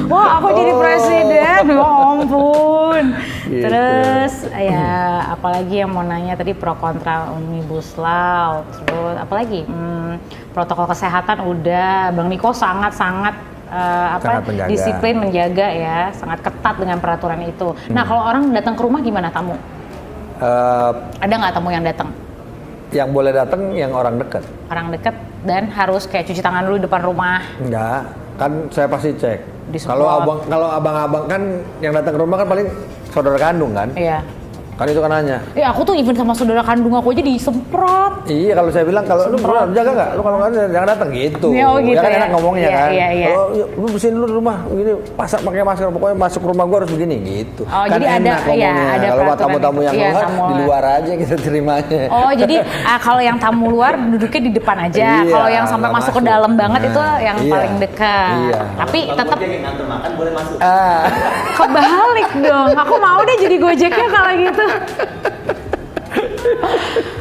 Wah, aku jadi presiden. Ya ampun. Gitu. Terus ya apalagi yang mau nanya tadi pro kontra Omnibus Law. Terus apalagi? Protokol kesehatan udah. Bang Niko sangat-sangat Sangat menjaga. disiplin menjaga ya, sangat ketat dengan peraturan itu. Nah, kalau orang datang ke rumah gimana tamu? Ada nggak tamu yang datang? Yang boleh datang yang orang dekat. Orang deket dan harus kayak cuci tangan dulu di depan rumah. Enggak, kan saya pasti cek. Disemprot. Kalau abang-abang kan yang datang ke rumah kan paling saudara kandung kan? Iya. Kan itu kan nanya. Aku tuh even sama saudara kandung aku aja disemprot. Iya, kalau saya bilang kalau lu pernah jaga nggak? Lu kalau nggak ada jangan datang gitu. Iya, oh gitu kan ya. enak ngomongnya Iya, kan. iya. Kalau lu bersihin dulu rumah begini, pakai masker, pokoknya masuk rumah gua harus begini gitu. Oh, kan jadi ada- enak iya, ngomongnya. ada Kalau buat peraturan tamu-tamu itu. yang Iya, luar tamu di luar aja kita terimanya. Oh, jadi kalau yang tamu luar duduknya di depan aja. Iya, Kalau yang sampai nggak masuk ke masuk. dalam banget Nah, itu yang iya. paling dekat. Iya. Tapi tetap nganter makan boleh masuk. kebalik dong. Aku mau deh jadi Gojeknya kalau gitu.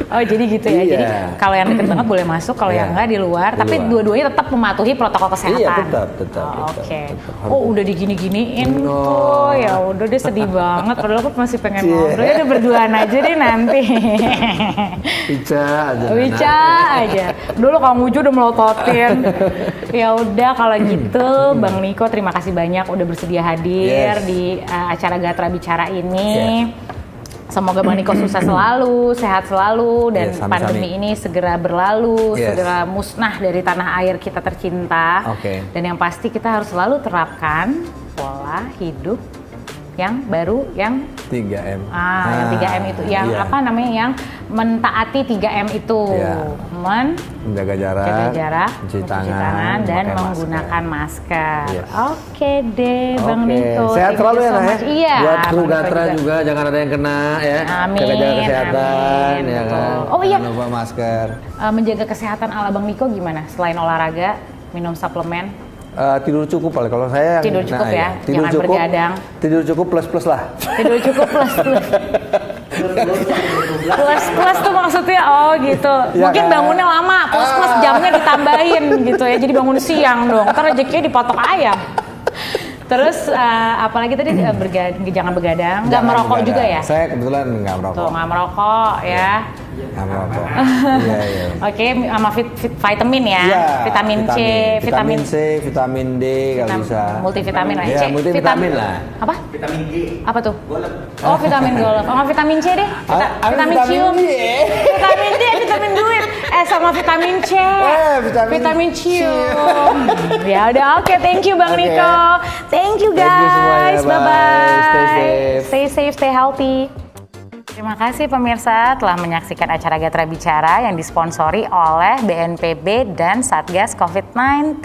Oh jadi gitu ya. Iya. Jadi kalau yang deket banget boleh masuk, kalau Iya. yang enggak di luar. Di Tapi luar. dua-duanya tetap mematuhi protokol kesehatan. Iya, tetap. Oke. Tetap. Oh udah digini-giniin No. tuh. Ya udah deh sedih banget. Padahal aku masih pengen Iya. ngobrol. Ya udah berduaan aja deh nanti. Ica aja. Wica aja. Dulu Kang Uju udah melototin. Ya udah kalau gitu Bang Niko terima kasih banyak udah bersedia hadir Yes. di acara Gatra Bicara ini. Semoga Bang Niko sukses selalu, sehat selalu dan Yes, sami-sami. pandemi ini segera berlalu, Yes. segera musnah dari tanah air kita tercinta. Oke. Dan yang pasti kita harus selalu terapkan pola hidup yang baru yang 3M. yang 3M itu, yang iya. apa namanya, yang mentaati 3M itu, Iya. Menjaga jarak, jaga jarak, mencuci tangan, dan memakai menggunakan masker. Yes. Oke deh, Bang Oke. Niko. Sehat Thank selalu you ya, so Nah ya. much. Iya. Buat kru Bang Niko Gatra juga jangan ada yang kena ya. Amin, Jaga kesehatan amin, ya betul. kan. Oh iya. Jangan lupa masker. Menjaga kesehatan ala Bang Niko gimana? Selain olahraga, minum suplemen, Tidur cukup paling kalau saya. Tidur cukup ya, Tidur jangan cukup. bergadang. Tidur cukup plus lah. tidur cukup plus. Plus tuh maksudnya gitu. Ya Mungkin kan? bangunnya lama, plus jamnya ditambahin gitu ya. Jadi bangun siang dong. Ntar rezekinya dipatok ayam. Terus apalagi tadi jangan begadang, nggak Jangan merokok begadang. juga ya? Saya kebetulan nggak merokok. Tuh nggak merokok ya. Nggak merokok. Iya. Oke, sama vitamin ya, Iya, vitamin C, vitamin C, vitamin D kalau bisa. multivitamin lah. Iya, C, multivitamin lah. Apa? Vitamin G. Apa tuh? Golep. Oh, vitamin golf. Oh, vitamin C deh. Vitamin cium. D. Vitamin D, vitamin duit. Sama vitamin C. Vitamin C. Ya udah, oke, thank you Bang Oke. Niko. Thank you Thank you guys. semuanya, bye. Bye-bye. Stay safe. Stay safe, stay healthy. Terima kasih pemirsa telah menyaksikan acara Gatra Bicara yang disponsori oleh BNPB dan Satgas COVID-19.